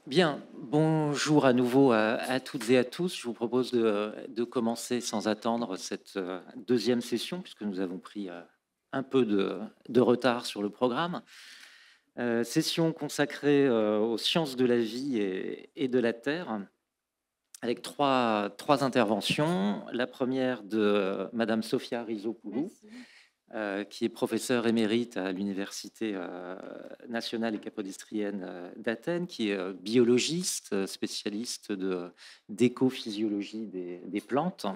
Bien, bonjour à nouveau à toutes et à tous. Je vous propose de commencer sans attendre cette deuxième session, puisque nous avons pris un peu de retard sur le programme. Session consacrée aux sciences de la vie et de la Terre, avec trois interventions. La première de Madame Sofia Rizopoulou, qui est professeur émérite à l'Université nationale et capodistrienne d'Athènes, qui est biologiste, spécialiste d'écophysiologie des plantes.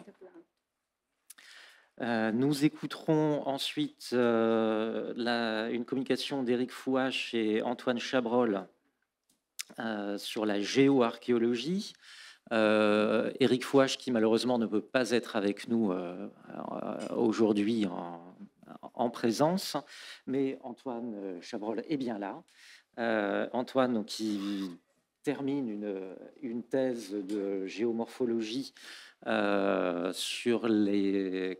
Nous écouterons ensuite une communication d'Éric Fouache et Antoine Chabrol sur la géoarchéologie. Éric Fouache, qui malheureusement ne peut pas être avec nous aujourd'hui en présence, mais Antoine Chabrol est bien là. Antoine, donc, qui termine une thèse de géomorphologie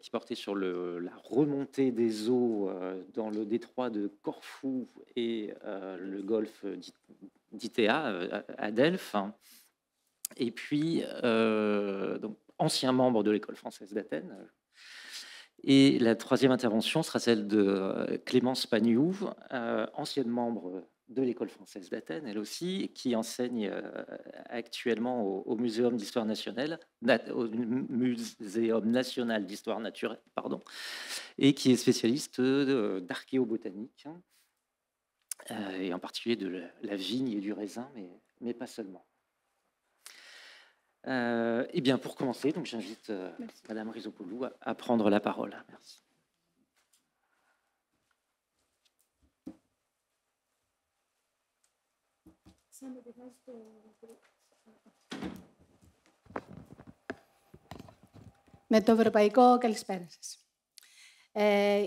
qui portait sur la remontée des eaux dans le détroit de Corfou et le golfe d'Itéa à Delphes. Et puis, donc, ancien membre de l'École française d'Athènes. Et la troisième intervention sera celle de Clémence Pagnouf, ancienne membre de l'École française d'Athènes, elle aussi, qui enseigne actuellement au Muséum d'histoire nationale, au Muséum national d'histoire naturelle, pardon, et qui est spécialiste d'archéobotanique, et en particulier de la vigne et du raisin, mais pas seulement. Eh bien, pour commencer, donc j'invite Madame Rizopoulou à prendre la parole. Merci. Με το ευρωπαϊκό καλησπέρα σας.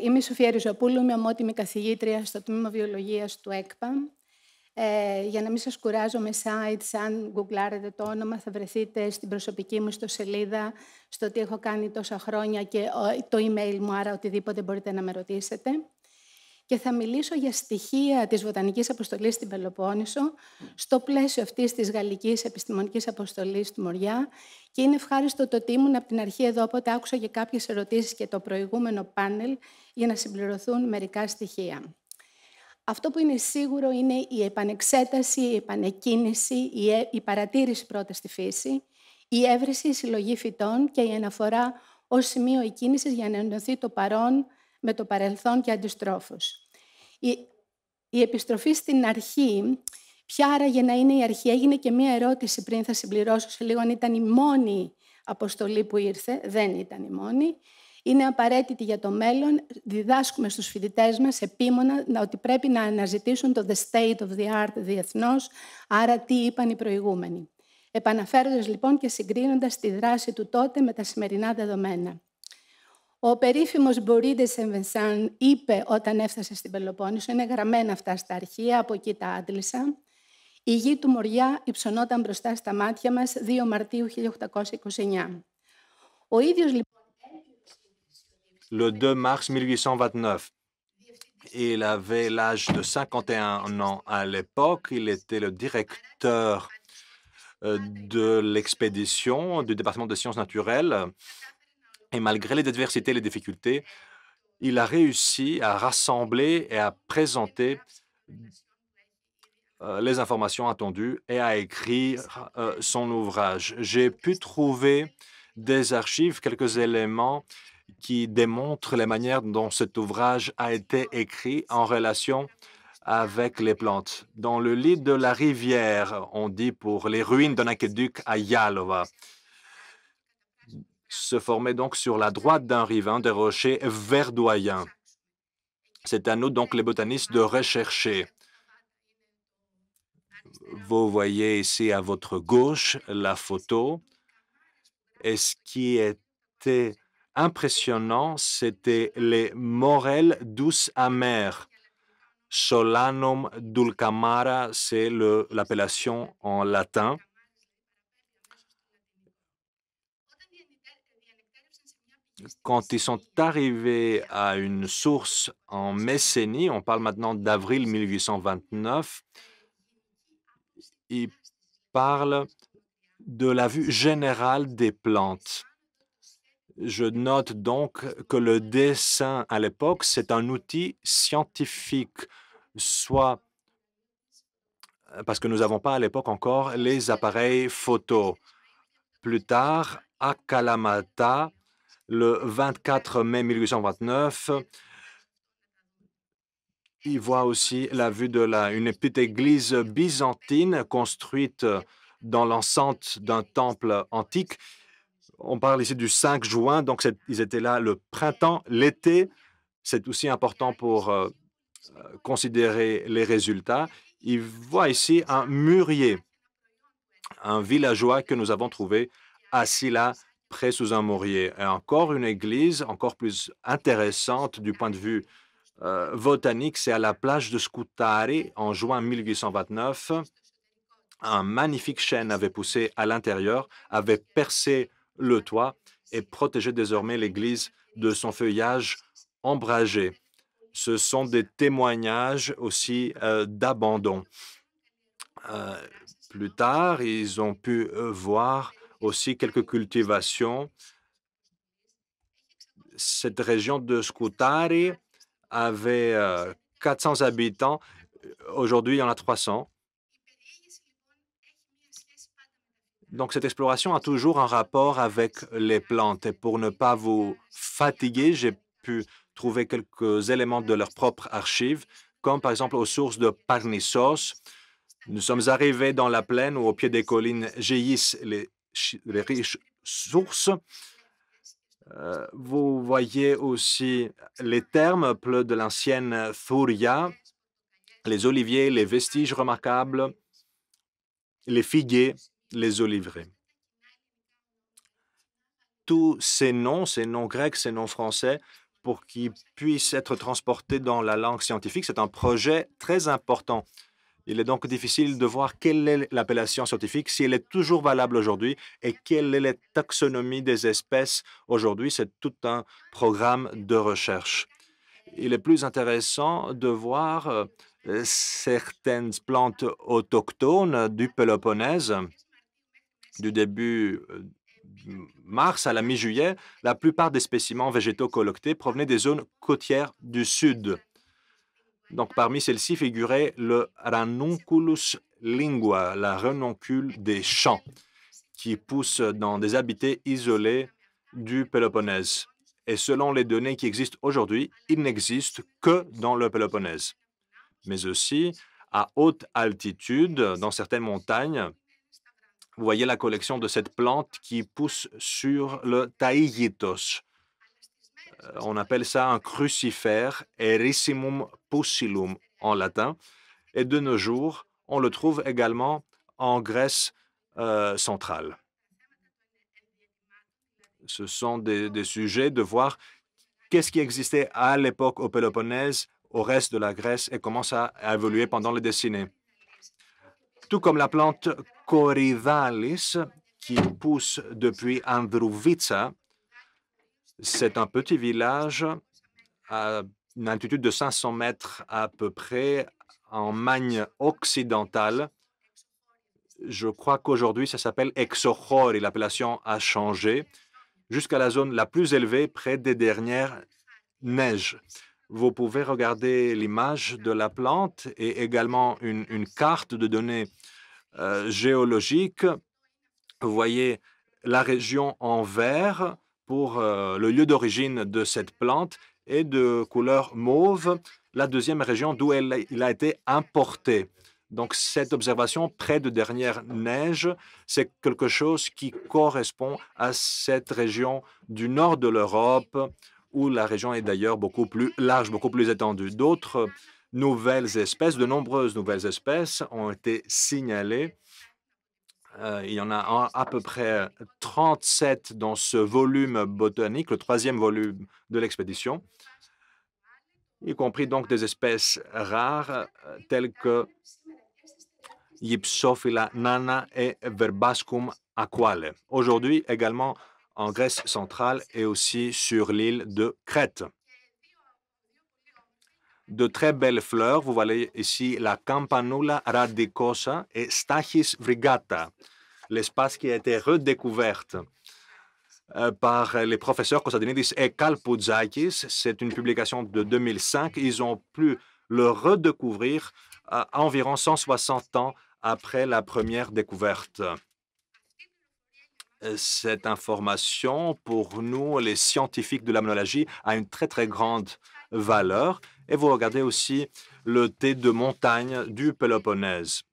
Είμαι η Σοφία Ριζοπούλου, είμαι ομότιμη καθηγήτρια στο τμήμα βιολογίας του ΕΚΠΑ. Για να μην σας κουράζω με sites, αν γκουγκλάρετε το όνομα θα βρεθείτε στην προσωπική μου ιστοσελίδα, στο τι έχω κάνει τόσα χρόνια και το email μου, άρα οτιδήποτε μπορείτε να με ρωτήσετε. Και θα μιλήσω για στοιχεία της Βοτανικής Αποστολής στην Πελοπόννησο, στο πλαίσιο αυτής της Γαλλικής Επιστημονικής Αποστολής του Μοριά. Και είναι ευχάριστο το ότι ήμουν από την αρχή εδώ, οπότε άκουσα και κάποιες ερωτήσεις και το προηγούμενο πάνελ για να συμπληρωθούν μερικά στοιχεία. Αυτό που είναι σίγουρο είναι η επανεξέταση, η επανεκκίνηση, η παρατήρηση πρώτα στη φύση, η έβρεση, η συλλογή φυτών και η αναφορά ως σημείο εκκίνησης για να ενωθεί το παρόν με το παρελθόν και αντιστρόφως. Η επιστροφή στην αρχή, ποια άραγε να είναι η αρχή, έγινε και μία ερώτηση πριν, θα συμπληρώσω σε λίγο, αν ήταν η μόνη αποστολή που ήρθε. Δεν ήταν η μόνη. Είναι απαραίτητη για το μέλλον. Διδάσκουμε στους φοιτητές μας επίμονα ότι πρέπει να αναζητήσουν το the state of the art διεθνώς, άρα τι είπαν οι προηγούμενοι. Επαναφέροντας λοιπόν και συγκρίνοντας τη δράση του τότε με τα σημερινά δεδομένα. Ο περίφημος Μπορεί de Saint-Vincent είπε όταν έφτασε στην Πελοπόννησο, είναι γραμμένα αυτά στα αρχεία, από εκεί τα άντλησα, η γη του Μοριά υψωνόταν μπροστά στα μάτια μας 2 Μαρτίου 1829. Ο ίδιος λοιπόν... Le 2 mars 1829. Il avait l'âge de 51 ans à l'époque. Il était le directeur de l'expédition du département des sciences naturelles. Et malgré les adversités et les difficultés, il a réussi à rassembler et à présenter les informations attendues et à écrire son ouvrage. J'ai pu trouver des archives, quelques éléments qui démontrent les manières dont cet ouvrage a été écrit en relation avec les plantes. Dans le lit de la rivière, on dit pour les ruines d'un aqueduc à Yalova, se formaient donc sur la droite d'un ravin des rochers verdoyants. C'est à nous donc les botanistes de rechercher. Vous voyez ici à votre gauche la photo. Et ce qui était impressionnant, c'était les morels douces amères. Solanum dulcamara, c'est l'appellation en latin. Quand ils sont arrivés à une source en Messénie, on parle maintenant d'avril 1829, ils parle de la vue générale des plantes. Je note donc que le dessin à l'époque, c'est un outil scientifique, soit parce que nous n'avons pas à l'époque encore les appareils photo. Plus tard, à Kalamata, le 24 mai 1829, il voit aussi la vue de une petite église byzantine construite dans l'enceinte d'un temple antique. On parle ici du 5 juin, donc ils étaient là le printemps, l'été. C'est aussi important pour considérer les résultats. Il voit ici un mûrier, un villageois que nous avons trouvé assis là, près sous un mûrier. Et encore une église, encore plus intéressante du point de vue botanique, c'est à la plage de Scutari en juin 1829. Un magnifique chêne avait poussé à l'intérieur, avait percé le toit et protégeait désormais l'église de son feuillage ombragé. Ce sont des témoignages aussi d'abandon. Plus tard, ils ont pu voir aussi quelques cultivations. Cette région de Scutari avait 400 habitants. Aujourd'hui, il y en a 300. Donc, cette exploration a toujours un rapport avec les plantes. Et pour ne pas vous fatiguer, j'ai pu trouver quelques éléments de leurs propres archives, comme par exemple aux sources de Parnissos. Nous sommes arrivés dans la plaine où au pied des collines jaillissent les riches sources. Vous voyez aussi les thermes de l'ancienne Thuria, les oliviers, les vestiges remarquables, les figuiers, les oliveraies. Tous ces noms grecs, ces noms français, pour qu'ils puissent être transportés dans la langue scientifique, c'est un projet très important. Il est donc difficile de voir quelle est l'appellation scientifique, si elle est toujours valable aujourd'hui et quelle est la taxonomie des espèces aujourd'hui. C'est tout un programme de recherche. Il est plus intéressant de voir certaines plantes autochtones du Péloponnèse du début mars à la mi-juillet. La plupart des spécimens végétaux collectés provenaient des zones côtières du sud. Donc, parmi celles-ci figurait le Ranunculus lingua, la renoncule des champs, qui pousse dans des habitats isolés du Péloponnèse. Et selon les données qui existent aujourd'hui, il n'existe que dans le Péloponnèse. Mais aussi, à haute altitude, dans certaines montagnes, vous voyez la collection de cette plante qui pousse sur le Taïgitos. On appelle ça un crucifère, Erissimum pusillum en latin. Et de nos jours, on le trouve également en Grèce centrale. Ce sont des sujets de voir qu'est-ce qui existait à l'époque au Péloponnèse, au reste de la Grèce et comment ça a évolué pendant les décennies. Tout comme la plante Corydalis qui pousse depuis Androuvica. C'est un petit village à une altitude de 500 mètres à peu près en Magne occidentale. Je crois qu'aujourd'hui, ça s'appelle Exochori. L'appellation a changé jusqu'à la zone la plus élevée près des dernières neiges. Vous pouvez regarder l'image de la plante et également une carte de données géologiques. Vous voyez la région en vert pour le lieu d'origine de cette plante et de couleur mauve, la deuxième région d'où il a été importé. Donc, cette observation près de dernière neige, c'est quelque chose qui correspond à cette région du nord de l'Europe, où la région est d'ailleurs beaucoup plus large, beaucoup plus étendue. D'autres nouvelles espèces, de nombreuses nouvelles espèces ont été signalées. Il y en a à peu près 37 dans ce volume botanique, le troisième volume de l'expédition, y compris donc des espèces rares telles que Gypsophila nana et Verbascum aquale. Aujourd'hui également en Grèce centrale et aussi sur l'île de Crète. de très belles fleurs. Vous voyez ici la Campanula radicosa et Stachys vrigata, l'espace qui a été redécouverte par les professeurs Kostadinidis et Kalpoutzakis. C'est une publication de 2005. Ils ont pu le redécouvrir à environ 160 ans après la première découverte. Cette information, pour nous, les scientifiques de l'amnologie, a une très, très grande valeur. Et vous regardez aussi le thé de montagne du Péloponnèse.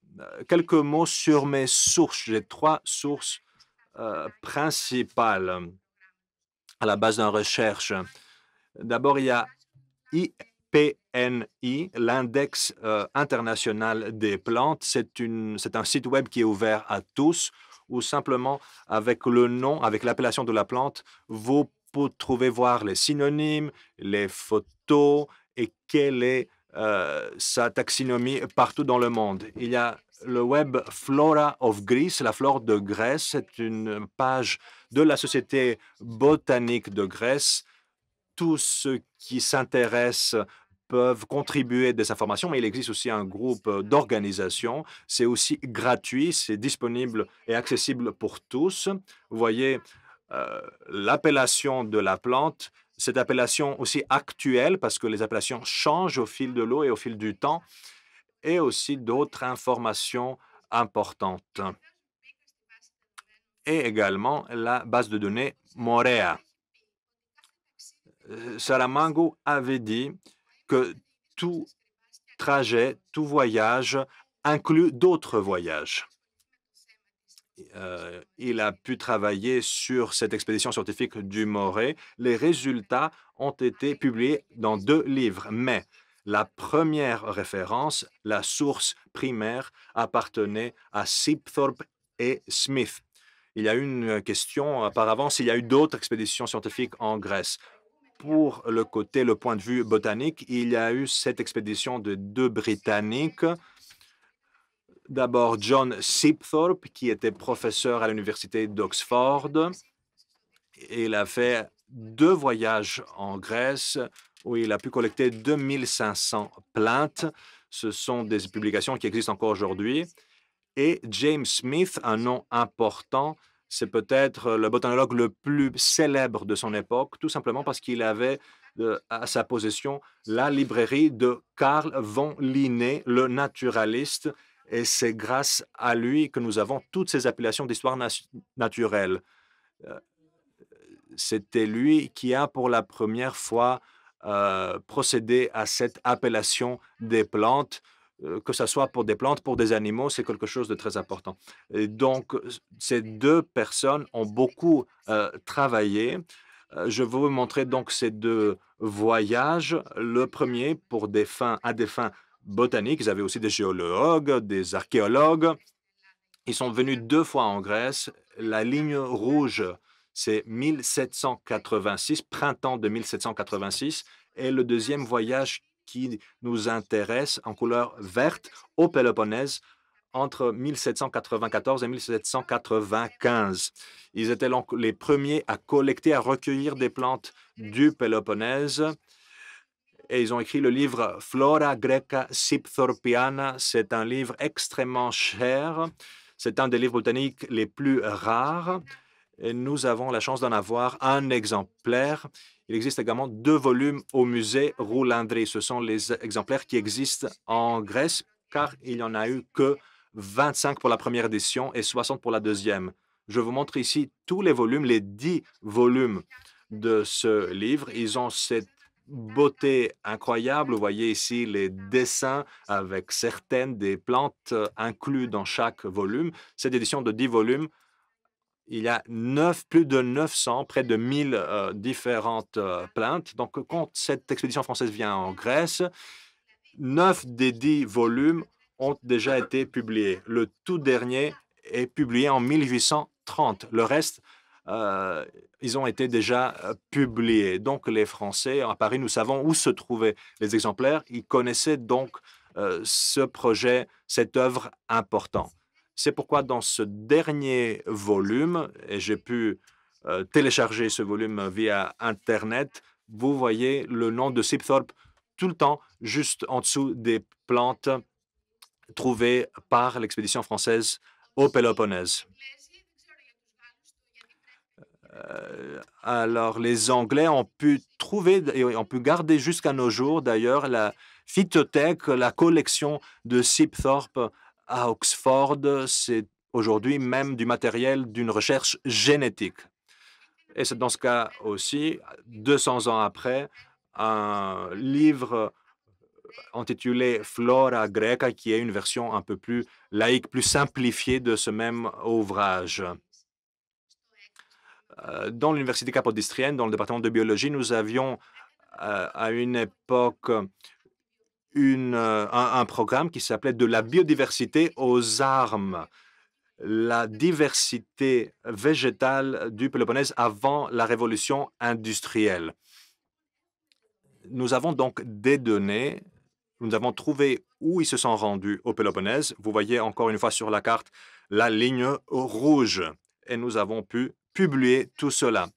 Quelques mots sur mes sources. J'ai 3 sources principales à la base d'une recherche. D'abord, il y a IPNI, l'Index international des plantes. C'est un site web qui est ouvert à tous, ou simplement avec le nom, avec l'appellation de la plante, vous pouvez voir les synonymes, les photos et quelle est sa taxonomie partout dans le monde. Il y a le web Flora of Greece, la flore de Grèce. C'est une page de la Société botanique de Grèce. Tous ceux qui s'intéressent peuvent contribuer des informations, mais il existe aussi un groupe d'organisation. C'est aussi gratuit, c'est disponible et accessible pour tous. Vous voyez l'appellation de la plante, cette appellation aussi actuelle, parce que les appellations changent au fil de l'eau et au fil du temps, et aussi d'autres informations importantes. Et également la base de données Morea. Salamango avait dit que tout trajet, tout voyage inclut d'autres voyages. Il a pu travailler sur cette expédition scientifique du Morée. Les résultats ont été publiés dans 2 livres, mais la première référence, la source primaire, appartenait à Sibthorpe et Smith. Il y a eu une question auparavant s'il y a eu d'autres expéditions scientifiques en Grèce. Pour le point de vue botanique, il y a eu cette expédition de 2 Britanniques. D'abord, John Sibthorpe, qui était professeur à l'université d'Oxford. Il a fait 2 voyages en Grèce où il a pu collecter 2500 plantes. Ce sont des publications qui existent encore aujourd'hui. Et James Smith, un nom important, c'est peut-être le botanologue le plus célèbre de son époque, tout simplement parce qu'il avait à sa possession la librairie de Carl von Linné, le naturaliste, et c'est grâce à lui que nous avons toutes ces appellations d'histoire naturelle. C'était lui qui a pour la première fois procédé à cette appellation des plantes, que ce soit pour des plantes, pour des animaux, c'est quelque chose de très important. Et donc, ces 2 personnes ont beaucoup travaillé. Je vais vous montrer donc ces 2 voyages. Le premier à des fins botaniques. Ils avaient aussi des géologues, des archéologues. Ils sont venus 2 fois en Grèce. La ligne rouge, c'est 1786, printemps de 1786. Et le deuxième voyage qui nous intéresse, en couleur verte, au Péloponnèse, entre 1794 et 1795. Ils étaient donc les premiers à collecter, à recueillir des plantes du Péloponnèse. Et ils ont écrit le livre Flora Greca Sibthorpiana. C'est un livre extrêmement cher. C'est un des livres botaniques les plus rares. Et nous avons la chance d'en avoir un exemplaire. Il existe également 2 volumes au musée Roulandri. Ce sont les exemplaires qui existent en Grèce, car il n'y en a eu que 25 pour la première édition et 60 pour la deuxième. Je vous montre ici tous les volumes, les 10 volumes de ce livre. Ils ont cette beauté incroyable. Vous voyez ici les dessins avec certaines des plantes inclus dans chaque volume. Cette édition de 10 volumes, il y a plus de 900, près de 1000 différentes plantes. Donc, quand cette expédition française vient en Grèce, 9 des 10 volumes ont déjà été publiés. Le tout dernier est publié en 1830. Le reste, ils ont été déjà publiés. Donc, les Français, à Paris, nous savons où se trouvaient les exemplaires. Ils connaissaient donc ce projet, cette œuvre importante. C'est pourquoi dans ce dernier volume, et j'ai pu télécharger ce volume via Internet, vous voyez le nom de Sibthorpe tout le temps juste en dessous des plantes trouvées par l'expédition française au Péloponnèse. Alors, les Anglais ont pu trouver et ont pu garder jusqu'à nos jours, d'ailleurs, la phytothèque, la collection de Sibthorpe à Oxford. C'est aujourd'hui même du matériel d'une recherche génétique. Et c'est dans ce cas aussi, 200 ans après, un livre intitulé Flora Greca, qui est une version un peu plus laïque, plus simplifiée de ce même ouvrage. Dans l'Université Capodistrienne, dans le département de biologie, nous avions à une époque un programme qui s'appelait De la biodiversité aux armes, la diversité végétale du Péloponnèse avant la révolution industrielle. Nous avons donc des données, nous avons trouvé où ils se sont rendus au Péloponnèse. Vous voyez encore une fois sur la carte la ligne rouge et nous avons pu publier tout cela.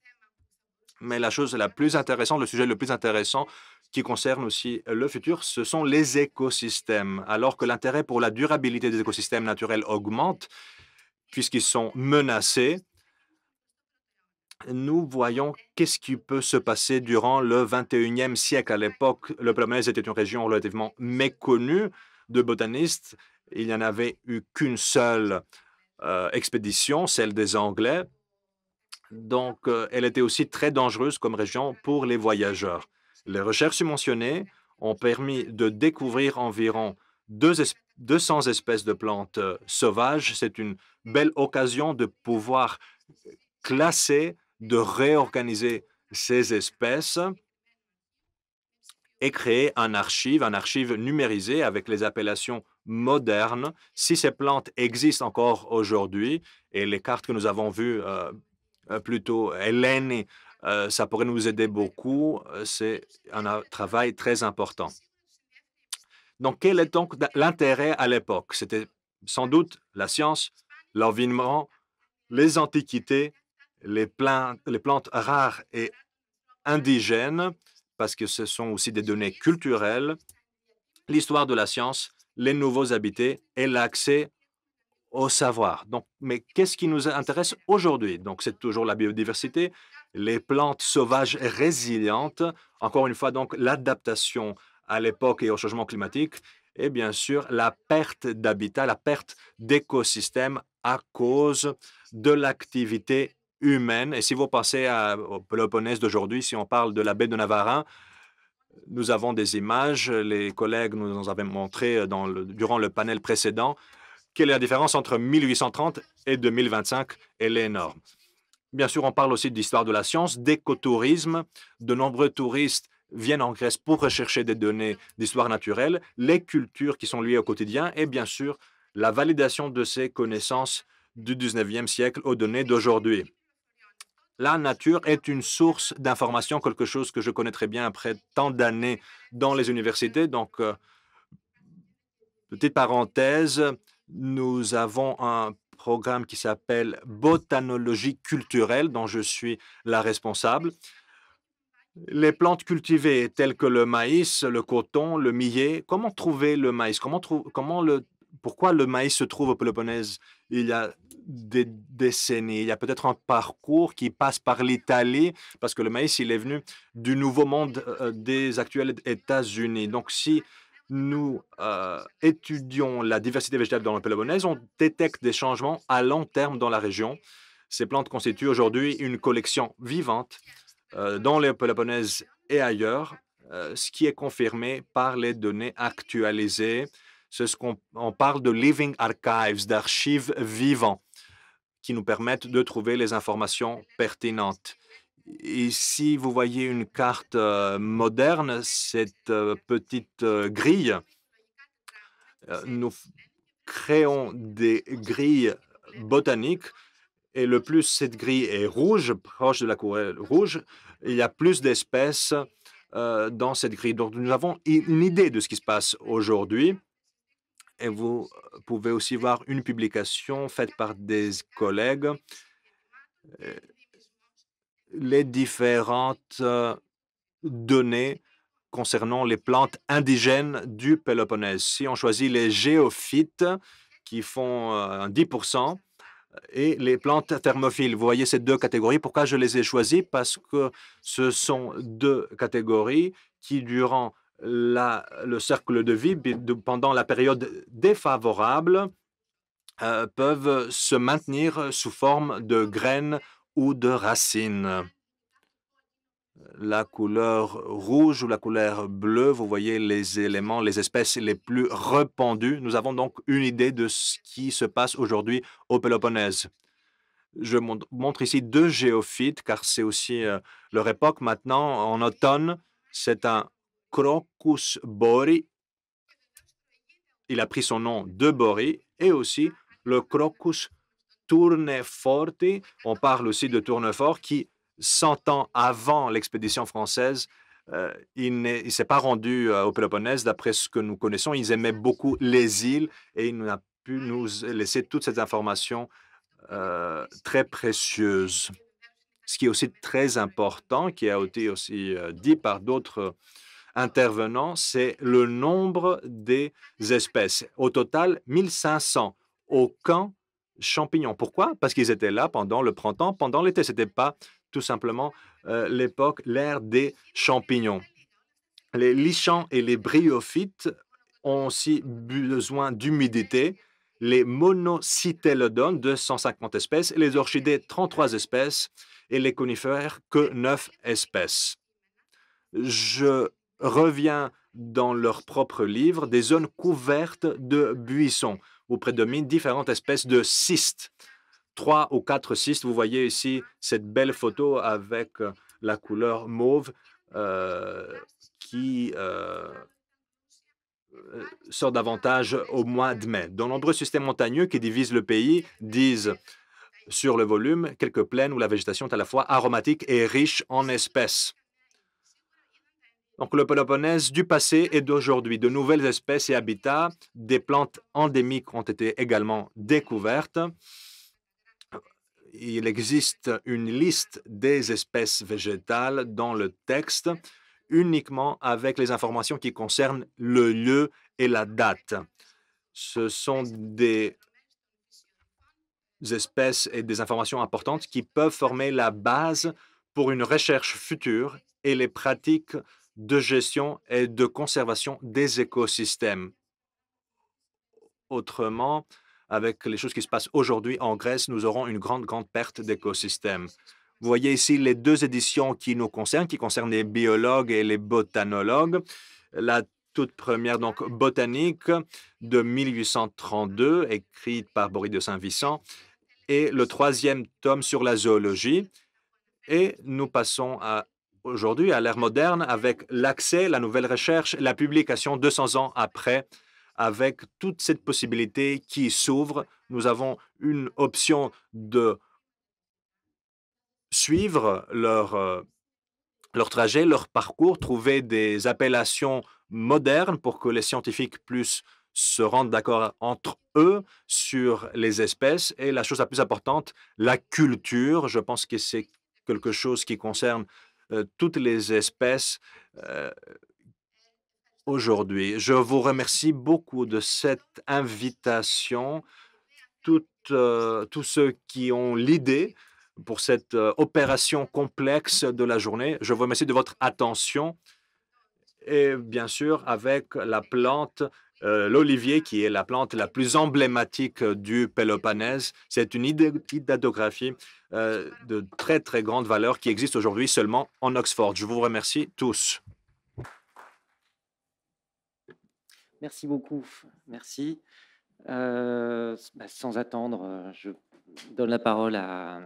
Mais la chose la plus intéressante, le sujet le plus intéressant qui concerne aussi le futur, ce sont les écosystèmes. Alors que l'intérêt pour la durabilité des écosystèmes naturels augmente, puisqu'ils sont menacés, nous voyons qu'est-ce qui peut se passer durant le 21e siècle. À l'époque, le Péloponnèse était une région relativement méconnue de botanistes. Il n'y en avait eu qu'une seule expédition, celle des Anglais. Donc, elle était aussi très dangereuse comme région pour les voyageurs. Les recherches mentionnées ont permis de découvrir environ 200 espèces de plantes sauvages. C'est une belle occasion de pouvoir classer, de réorganiser ces espèces et créer un archive numérisée avec les appellations modernes. Si ces plantes existent encore aujourd'hui, et les cartes que nous avons vues plutôt Hélène, ça pourrait nous aider beaucoup. C'est un travail très important. Donc, quel est donc l'intérêt à l'époque? C'était sans doute la science, l'environnement, les antiquités, les plantes rares et indigènes, parce que ce sont aussi des données culturelles, l'histoire de la science, les nouveaux habités et l'accès au savoir. Donc, mais qu'est-ce qui nous intéresse aujourd'hui? Donc, c'est toujours la biodiversité, les plantes sauvages résilientes, encore une fois, donc l'adaptation à l'époque et au changement climatique, et bien sûr, la perte d'habitat, la perte d'écosystèmes à cause de l'activité humaine. Et si vous pensez au Péloponnèse d'aujourd'hui, si on parle de la baie de Navarin, nous avons des images, les collègues nous en avaient montré durant le panel précédent. Quelle est la différence entre 1830 et 2025? Elle est énorme. Bien sûr, on parle aussi d'histoire de la science, d'écotourisme. De nombreux touristes viennent en Grèce pour rechercher des données d'histoire naturelle, les cultures qui sont liées au quotidien et bien sûr, la validation de ces connaissances du 19e siècle aux données d'aujourd'hui. La nature est une source d'information, quelque chose que je connais très bien après tant d'années dans les universités. Donc, petite parenthèse, nous avons un programme qui s'appelle Botanologie culturelle, dont je suis la responsable. Les plantes cultivées telles que le maïs, le coton, le millet, comment trouver le maïs? Pourquoi le maïs se trouve au Péloponnèse il y a des décennies? Il y a peut-être un parcours qui passe par l'Italie, parce que le maïs, il est venu du Nouveau Monde des actuels États-Unis. Donc, si nous étudions la diversité végétale dans le Péloponnèse, on détecte des changements à long terme dans la région. Ces plantes constituent aujourd'hui une collection vivante dans le Péloponnèse et ailleurs, ce qui est confirmé par les données actualisées. C'est ce qu'on parle de living archives, d'archives vivants, qui nous permettent de trouver les informations pertinentes. Ici, vous voyez une carte moderne, cette petite grille. Nous créons des grilles botaniques et le plus cette grille est rouge, proche de la couleur rouge, il y a plus d'espèces dans cette grille. Donc, nous avons une idée de ce qui se passe aujourd'hui. Et vous pouvez aussi voir une publication faite par des collègues. Les différentes données concernant les plantes indigènes du Péloponnèse. Si on choisit les géophytes, qui font 10%, et les plantes thermophiles. Vous voyez ces deux catégories. Pourquoi je les ai choisies? Parce que ce sont deux catégories qui, durant le cercle de vie, pendant la période défavorable, peuvent se maintenir sous forme de graines ou de racines. La couleur rouge ou la couleur bleue, vous voyez les éléments, les espèces les plus répandues. Nous avons donc une idée de ce qui se passe aujourd'hui au Péloponnèse. Je montre ici deux géophytes, car c'est aussi leur époque maintenant. En automne, c'est un Crocus bori. Il a pris son nom de Bori, et aussi le Crocus tourneforti. On parle aussi de tournefort qui, 100 ans avant l'expédition française, il ne s'est pas rendu au Péloponnèse. D'après ce que nous connaissons, ils aimaient beaucoup les îles et il n'a pu nous laisser toutes ces informations très précieuses. Ce qui est aussi très important, qui a été aussi dit par d'autres intervenants, c'est le nombre des espèces. Au total, 1500. Aucun champignon. Pourquoi? Parce qu'ils étaient là pendant le printemps, pendant l'été. Ce n'était pas tout simplement l'ère des champignons. Les lichens et les bryophytes ont aussi besoin d'humidité. Les monocytélodones, 250 espèces, et les orchidées, 33 espèces, et les conifères, que 9 espèces. Je reviens dans leur propre livre, des zones couvertes de buissons, où prédominent différentes espèces de cystes. 3 ou 4 cystes. Vous voyez ici cette belle photo avec la couleur mauve qui sort davantage au mois de mai. De nombreux systèmes montagneux qui divisent le pays disent sur le volume quelques plaines où la végétation est à la fois aromatique et riche en espèces. Donc, le Péloponnèse du passé et d'aujourd'hui, de nouvelles espèces et habitats, des plantes endémiques ont été également découvertes. Il existe une liste des espèces végétales dans le texte, uniquement avec les informations qui concernent le lieu et la date. Ce sont des espèces et des informations importantes qui peuvent former la base pour une recherche future et les pratiques de gestion et de conservation des écosystèmes. Autrement, avec les choses qui se passent aujourd'hui en Grèce, nous aurons une grande perte d'écosystèmes. Vous voyez ici les deux éditions qui nous concernent, qui concernent les biologues et les botanologues. La toute première, donc, botanique de 1832, écrite par Boris de Saint-Vicent, et le troisième tome sur la zoologie. Et nous passons aujourd'hui à l'ère moderne avec l'accès, la nouvelle recherche, la publication 200 ans après, avec toute cette possibilité qui s'ouvre. Nous avons une option de suivre leur trajet, leur parcours, trouver des appellations modernes pour que les scientifiques puissent se rendre d'accord entre eux sur les espèces. Et la chose la plus importante, la culture. Je pense que c'est quelque chose qui concerne toutes les espèces aujourd'hui. Je vous remercie beaucoup de cette invitation. Tous ceux qui ont l'idée pour cette opération complexe de la journée. Je vous remercie de votre attention et bien sûr avec la plante, l'olivier qui est la plante la plus emblématique du Péloponnèse. C'est une idadographie de très grande valeur qui existe aujourd'hui seulement en Oxford. Je vous remercie tous. Merci beaucoup. Merci. Sans attendre, je donne la parole à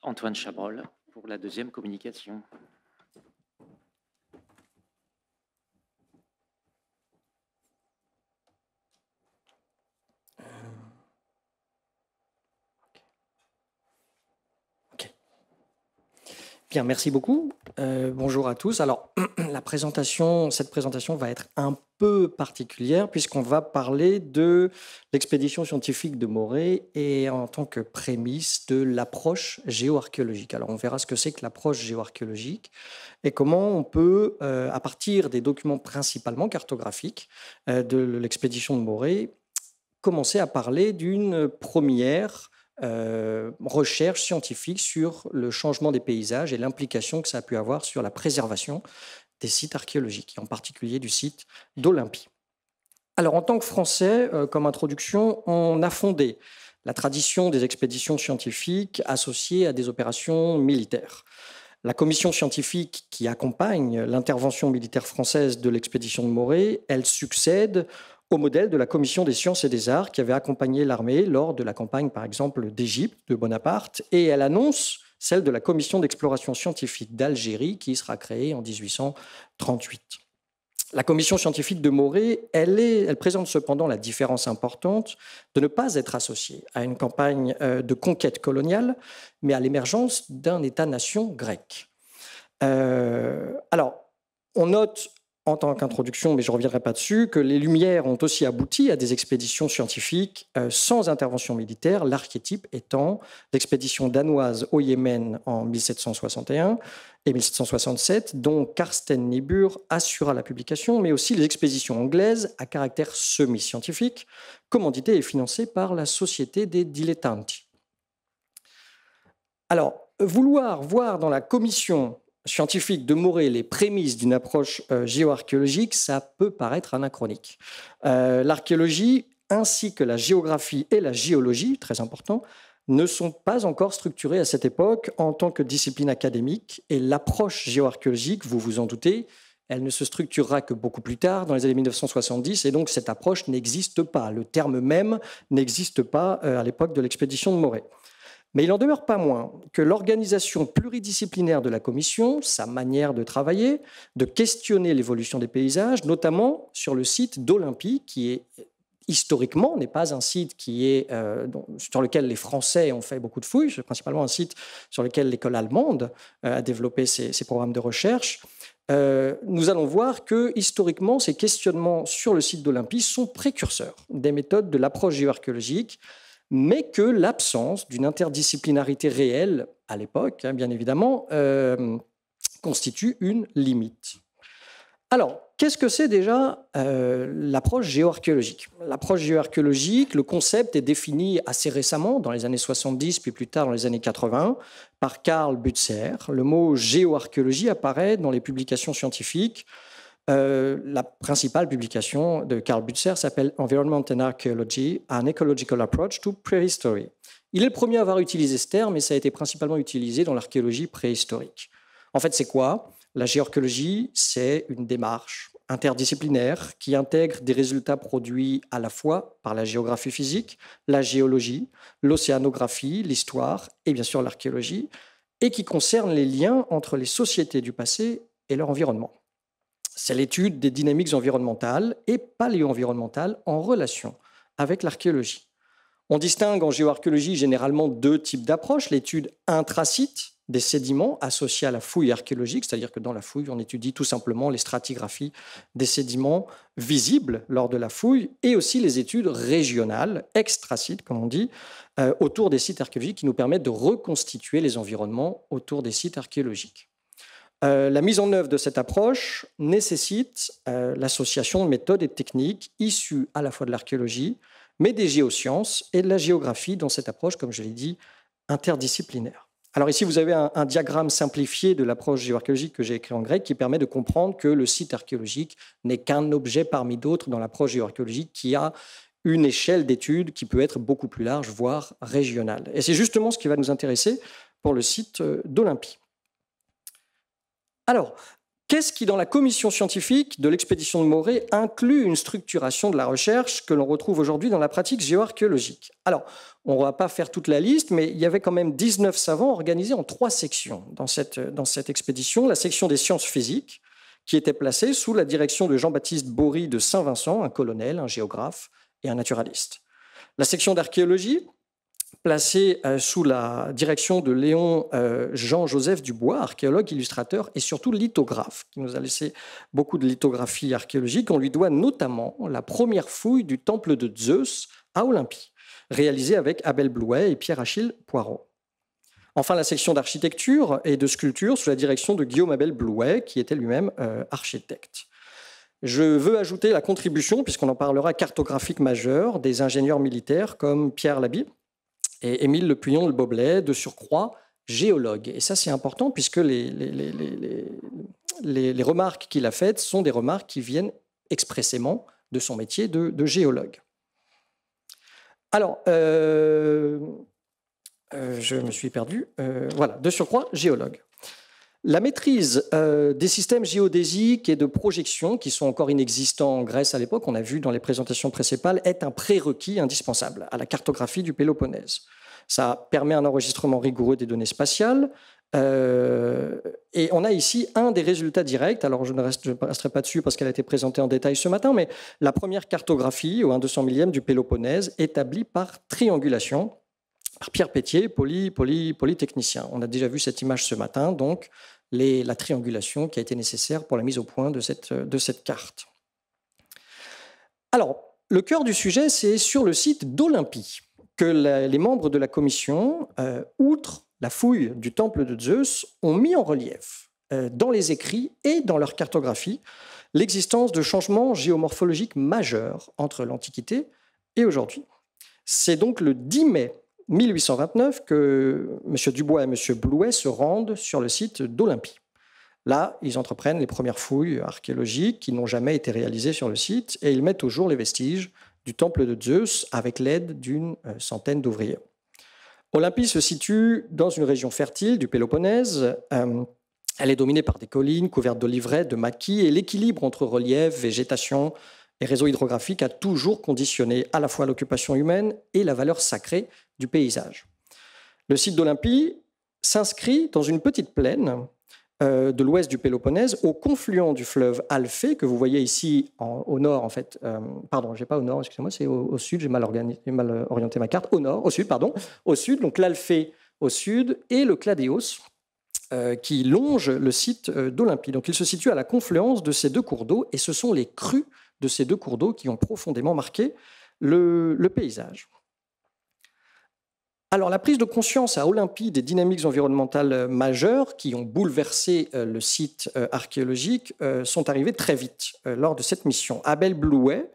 Antoine Chabrol pour la deuxième communication. Bien, merci beaucoup. Bonjour à tous. Alors, cette présentation va être un peu particulière puisqu'on va parler de l'expédition scientifique de Morée et en tant que prémisse de l'approche géoarchéologique. Alors, on verra ce que c'est que l'approche géoarchéologique et comment on peut, à partir des documents principalement cartographiques de l'expédition de Morée, commencer à parler d'une première recherche scientifique sur le changement des paysages et l'implication que ça a pu avoir sur la préservation des sites archéologiques, et en particulier du site d'Olympie. Alors, en tant que Français, comme introduction, on a fondé la tradition des expéditions scientifiques associées à des opérations militaires. La commission scientifique qui accompagne l'intervention militaire française de l'expédition de Morée, elle succède au modèle de la Commission des sciences et des arts qui avait accompagné l'armée lors de la campagne, par exemple, d'Égypte, de Bonaparte, et elle annonce celle de la Commission d'exploration scientifique d'Algérie qui sera créée en 1838. La Commission scientifique de Morée, elle présente cependant la différence importante de ne pas être associée à une campagne de conquête coloniale, mais à l'émergence d'un État-nation grec. Alors, on note en tant qu'introduction, mais je ne reviendrai pas dessus, que les Lumières ont aussi abouti à des expéditions scientifiques sans intervention militaire, l'archétype étant l'expédition danoise au Yémen en 1761 et 1767, dont Carsten Niebuhr assura la publication, mais aussi les expéditions anglaises à caractère semi-scientifique, commanditées et financées par la Société des Dilettanti. Alors, vouloir voir dans la commission scientifique de Morée les prémices d'une approche géoarchéologique, ça peut paraître anachronique. L'archéologie, ainsi que la géographie et la géologie, très important, ne sont pas encore structurées à cette époque en tant que discipline académique, et l'approche géoarchéologique, vous vous en doutez, elle ne se structurera que beaucoup plus tard, dans les années 1970, et donc cette approche n'existe pas. Le terme même n'existe pas à l'époque de l'expédition de Morée. Mais il n'en demeure pas moins que l'organisation pluridisciplinaire de la commission, sa manière de travailler, de questionner l'évolution des paysages, notamment sur le site d'Olympie, qui est historiquement n'est pas un site sur lequel les Français ont fait beaucoup de fouilles, c'est principalement un site sur lequel l'école allemande a développé ses programmes de recherche. Nous allons voir que, historiquement, ces questionnements sur le site d'Olympie sont précurseurs des méthodes de l'approche géoarchéologique, mais que l'absence d'une interdisciplinarité réelle à l'époque, bien évidemment, constitue une limite. Alors, qu'est-ce que c'est déjà l'approche géoarchéologique ? L'approche géoarchéologique, le concept est défini assez récemment, dans les années 70, puis plus tard dans les années 80, par Karl Butzer. Le mot géoarchéologie apparaît dans les publications scientifiques. La principale publication de Karl Butzer s'appelle Environment and Archaeology, an Ecological Approach to Prehistory. Il est le premier à avoir utilisé ce terme, et ça a été principalement utilisé dans l'archéologie préhistorique. En fait, c'est quoi ? La géoarchéologie, c'est une démarche interdisciplinaire qui intègre des résultats produits à la fois par la géographie physique, la géologie, l'océanographie, l'histoire et bien sûr l'archéologie, et qui concerne les liens entre les sociétés du passé et leur environnement. C'est l'étude des dynamiques environnementales et paléo-environnementales en relation avec l'archéologie. On distingue en géoarchéologie généralement deux types d'approches, l'étude intrasite des sédiments associés à la fouille archéologique, c'est-à-dire que dans la fouille, on étudie tout simplement les stratigraphies des sédiments visibles lors de la fouille, et aussi les études régionales, extrasites, comme on dit, autour des sites archéologiques qui nous permettent de reconstituer les environnements autour des sites archéologiques. La mise en œuvre de cette approche nécessite l'association de méthodes et de techniques issues à la fois de l'archéologie, mais des géosciences et de la géographie dans cette approche, comme je l'ai dit, interdisciplinaire. Alors ici, vous avez un diagramme simplifié de l'approche géoarchéologique que j'ai écrit en grec qui permet de comprendre que le site archéologique n'est qu'un objet parmi d'autres dans l'approche géoarchéologique qui a une échelle d'étude qui peut être beaucoup plus large, voire régionale. Et c'est justement ce qui va nous intéresser pour le site d'Olympie. Alors, qu'est-ce qui, dans la commission scientifique de l'expédition de Morée, inclut une structuration de la recherche que l'on retrouve aujourd'hui dans la pratique géoarchéologique ? Alors, on ne va pas faire toute la liste, mais il y avait quand même 19 savants organisés en 3 sections dans cette expédition. La section des sciences physiques, qui était placée sous la direction de Jean-Baptiste Bory de Saint-Vincent, un colonel, un géographe et un naturaliste. La section d'archéologie, placé sous la direction de Léon Jean-Joseph Dubois, archéologue, illustrateur et surtout lithographe, qui nous a laissé beaucoup de lithographies archéologiques. On lui doit notamment la première fouille du temple de Zeus à Olympie, réalisée avec Abel Blouet et Pierre-Achille Poirot. Enfin, la section d'architecture et de sculpture sous la direction de Guillaume Abel Blouet, qui était lui-même architecte. Je veux ajouter la contribution, puisqu'on en parlera, cartographique majeure des ingénieurs militaires comme Pierre Labie et Émile Le Puyon Le Boblet, de surcroît géologue. Et ça, c'est important, puisque les remarques qu'il a faites sont des remarques qui viennent expressément de son métier de géologue. Alors, je me suis perdu. Voilà, de surcroît, géologue. La maîtrise des systèmes géodésiques et de projection, qui sont encore inexistants en Grèce à l'époque, on a vu dans les présentations précédentes, est un prérequis indispensable à la cartographie du Péloponnèse. Ça permet un enregistrement rigoureux des données spatiales. Et on a ici un des résultats directs. Alors, je ne resterai pas dessus parce qu'elle a été présentée en détail ce matin, mais la première cartographie au 1/200 millième du Péloponnèse établie par triangulation, par Pierre Pétier, polytechnicien. On a déjà vu cette image ce matin, donc la triangulation qui a été nécessaire pour la mise au point de cette carte. Alors, le cœur du sujet, c'est sur le site d'Olympie que les membres de la commission, outre la fouille du temple de Zeus, ont mis en relief, dans les écrits et dans leur cartographie, l'existence de changements géomorphologiques majeurs entre l'Antiquité et aujourd'hui. C'est donc le 10 mai 1829 que M. Dubois et M. Blouet se rendent sur le site d'Olympie. Là, ils entreprennent les premières fouilles archéologiques qui n'ont jamais été réalisées sur le site et ils mettent au jour les vestiges du temple de Zeus avec l'aide d'une centaine d'ouvriers. Olympie se situe dans une région fertile du Péloponnèse. Elle est dominée par des collines couvertes d'oliveraies, de maquis, et l'équilibre entre relief, végétation et réseau hydrographique a toujours conditionné à la fois l'occupation humaine et la valeur sacrée du paysage. Le site d'Olympie s'inscrit dans une petite plaine de l'ouest du Péloponnèse, au confluent du fleuve Alphée, que vous voyez ici au nord, en fait. Pardon, je n'ai pas au nord, excusez-moi, c'est au sud, j'ai mal orienté ma carte. Au sud, pardon. Au sud, donc l'Alphée au sud, et le Cladéos, qui longe le site d'Olympie. Donc il se situe à la confluence de ces deux cours d'eau, et ce sont les crues de ces deux cours d'eau qui ont profondément marqué le paysage. Alors, la prise de conscience à Olympie des dynamiques environnementales majeures qui ont bouleversé le site archéologique sont arrivées très vite lors de cette mission. Abel Blouet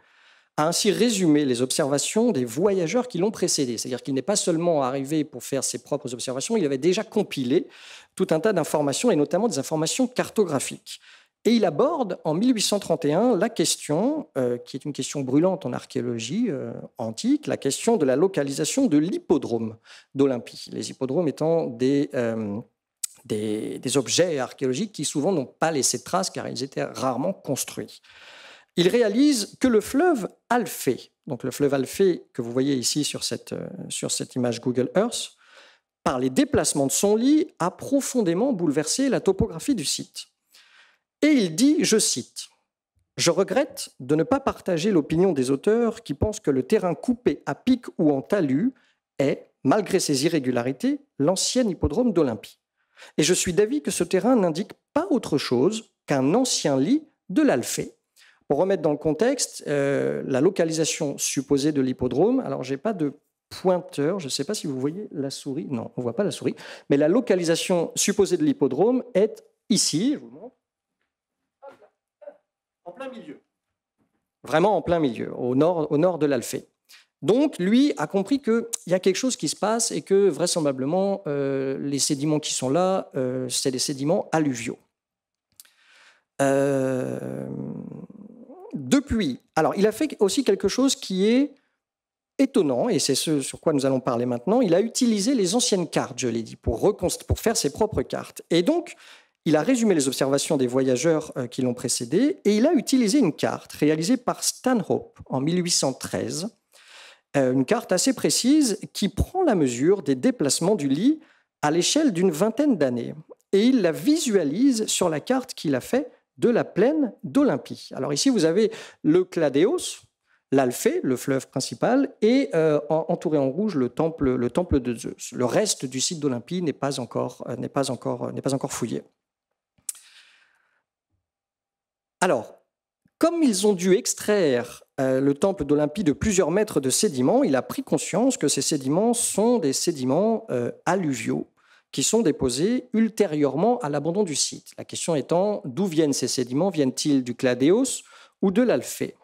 a ainsi résumé les observations des voyageurs qui l'ont précédé. C'est-à-dire qu'il n'est pas seulement arrivé pour faire ses propres observations, il avait déjà compilé tout un tas d'informations, et notamment des informations cartographiques. Et il aborde en 1831 la question, qui est une question brûlante en archéologie antique, la question de la localisation de l'hippodrome d'Olympie. Les hippodromes étant des objets archéologiques qui souvent n'ont pas laissé de traces car ils étaient rarement construits. Il réalise que le fleuve Alphée, donc le fleuve Alphée que vous voyez ici sur cette image Google Earth, par les déplacements de son lit, a profondément bouleversé la topographie du site. Et il dit, je cite, « Je regrette de ne pas partager l'opinion des auteurs qui pensent que le terrain coupé à pic ou en talus est, malgré ses irrégularités, l'ancien hippodrome d'Olympie. Et je suis d'avis que ce terrain n'indique pas autre chose qu'un ancien lit de l'Alphée. » Pour remettre dans le contexte, la localisation supposée de l'hippodrome, alors je n'ai pas de pointeur, je ne sais pas si vous voyez la souris, non, on ne voit pas la souris, mais la localisation supposée de l'hippodrome est ici, je vous montre, en plein milieu. Vraiment en plein milieu, au nord de l'Alphée. Donc, lui a compris qu'il y a quelque chose qui se passe et que, vraisemblablement, les sédiments qui sont là, c'est des sédiments alluviaux. Depuis, alors, il a fait aussi quelque chose qui est étonnant, et c'est ce sur quoi nous allons parler maintenant. Il a utilisé les anciennes cartes, je l'ai dit, pour faire ses propres cartes. Et donc, il a résumé les observations des voyageurs qui l'ont précédé et il a utilisé une carte réalisée par Stanhope en 1813, une carte assez précise qui prend la mesure des déplacements du lit à l'échelle d'une vingtaine d'années. Et il la visualise sur la carte qu'il a faite de la plaine d'Olympie. Alors ici, vous avez le Cladéos, l'Alphée, le fleuve principal, et entouré en rouge le temple de Zeus. Le reste du site d'Olympie n'est pas encore fouillé. Alors, comme ils ont dû extraire le temple d'Olympie de plusieurs mètres de sédiments, il a pris conscience que ces sédiments sont des sédiments alluviaux qui sont déposés ultérieurement à l'abandon du site. La question étant, d'où viennent ces sédiments? Viennent-ils du Cladéos ou de l'Alphée?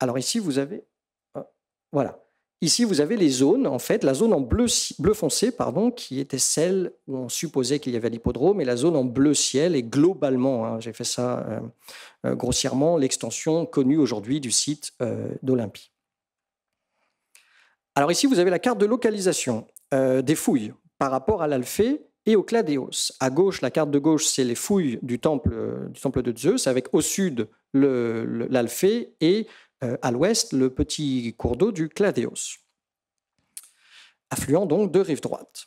Alors ici, vous avez... Voilà. Ici, vous avez les zones, en fait, la zone en bleu foncé, qui était celle où on supposait qu'il y avait l'hippodrome, et la zone en bleu ciel est globalement, j'ai fait ça grossièrement, l'extension connue aujourd'hui du site d'Olympie. Alors ici, vous avez la carte de localisation des fouilles par rapport à l'Alphée et au Cladéos. À gauche, la carte de gauche, c'est les fouilles du temple de Zeus, avec au sud l'Alphée et à l'ouest le petit cours d'eau du Cladéos, affluent donc de rive droite.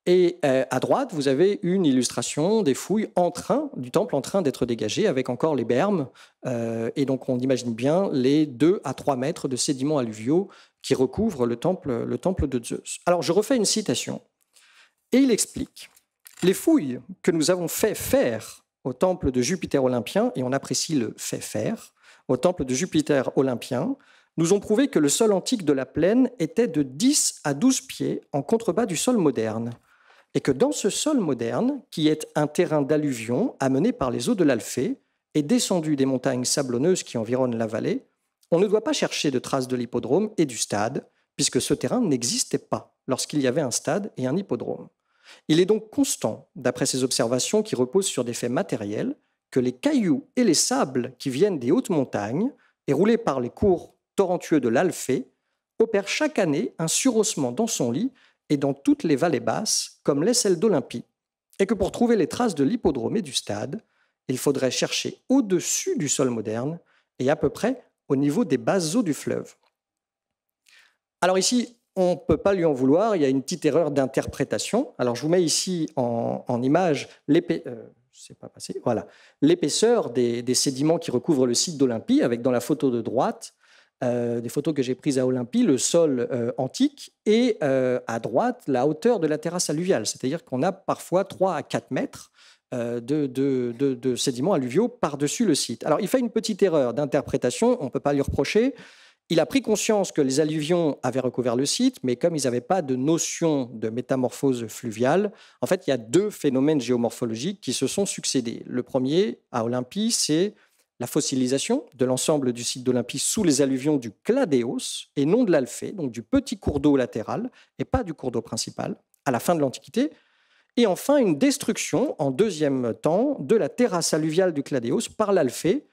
Et à droite, vous avez une illustration des fouilles du temple en train d'être dégagées, avec encore les bermes. Et donc, on imagine bien les 2 à 3 mètres de sédiments alluviaux qui recouvrent le temple de Zeus. Alors, je refais une citation. Et il explique « Les fouilles que nous avons fait faire au temple de Jupiter olympien, et on apprécie le fait faire, au temple de Jupiter olympien, nous ont prouvé que le sol antique de la plaine était de 10 à 12 pieds en contrebas du sol moderne, et que dans ce sol moderne, qui est un terrain d'alluvion amené par les eaux de l'Alphée et descendu des montagnes sablonneuses qui environnent la vallée, on ne doit pas chercher de traces de l'hippodrome et du stade, puisque ce terrain n'existait pas lorsqu'il y avait un stade et un hippodrome. Il est donc constant, d'après ces observations qui reposent sur des faits matériels, que les cailloux et les sables qui viennent des hautes montagnes et roulés par les cours torrentueux de l'Alphée opèrent chaque année un surhaussement dans son lit et dans toutes les vallées basses, comme l'est celle d'Olympie, et que pour trouver les traces de l'hippodrome et du stade, il faudrait chercher au-dessus du sol moderne et à peu près au niveau des basses eaux du fleuve. Alors ici, on ne peut pas lui en vouloir, il y a une petite erreur d'interprétation. Alors je vous mets ici en image l'épaisseur des sédiments qui recouvrent le site d'Olympie, avec dans la photo de droite, des photos que j'ai prises à Olympie, le sol antique, et à droite, la hauteur de la terrasse alluviale. C'est-à-dire qu'on a parfois 3 à 4 mètres de sédiments alluviaux par-dessus le site. Alors il fait une petite erreur d'interprétation, on ne peut pas lui reprocher. Il a pris conscience que les alluvions avaient recouvert le site, mais comme ils n'avaient pas de notion de métamorphose fluviale, en fait, il y a 2 phénomènes géomorphologiques qui se sont succédés. Le premier, à Olympie, c'est la fossilisation de l'ensemble du site d'Olympie sous les alluvions du Cladéos et non de l'Alphée, donc du petit cours d'eau latéral et pas du cours d'eau principal, à la fin de l'Antiquité. Et enfin, une destruction, en deuxième temps, de la terrasse alluviale du Cladéos par l'Alphée,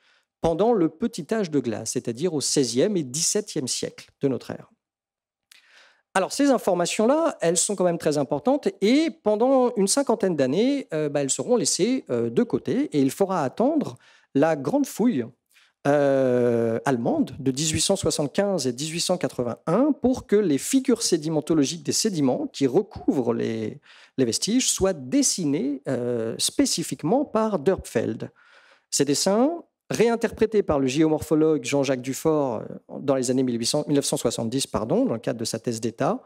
pendant le petit âge de glace, c'est-à-dire au XVIe et XVIIe siècle de notre ère. Alors, ces informations-là, elles sont quand même très importantes et pendant une cinquantaine d'années, elles seront laissées de côté et il faudra attendre la grande fouille allemande de 1875 et 1881 pour que les figures sédimentologiques des sédiments qui recouvrent les vestiges soient dessinés spécifiquement par Dörpfeld. Ces dessins, réinterprété par le géomorphologue Jean-Jacques Dufort dans les années 1970, dans le cadre de sa thèse d'État,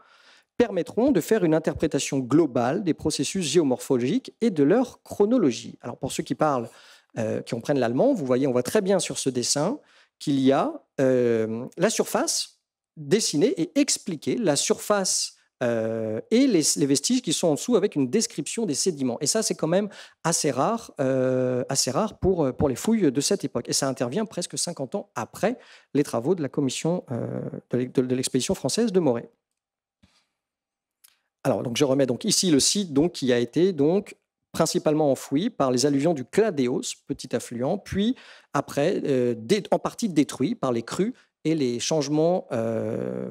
permettront de faire une interprétation globale des processus géomorphologiques et de leur chronologie. Alors pour ceux qui comprennent l'allemand, vous voyez, on voit très bien sur ce dessin qu'il y a la surface dessinée et expliquée, la surface et les vestiges qui sont en dessous avec une description des sédiments. Et ça, c'est quand même assez rare pour les fouilles de cette époque. Et ça intervient presque 50 ans après les travaux de la commission de l'expédition française de Morée. Alors, donc, je remets donc ici le site qui a été principalement enfoui par les alluvions du Cladéos, petit affluent, puis après en partie détruit par les crues et les changements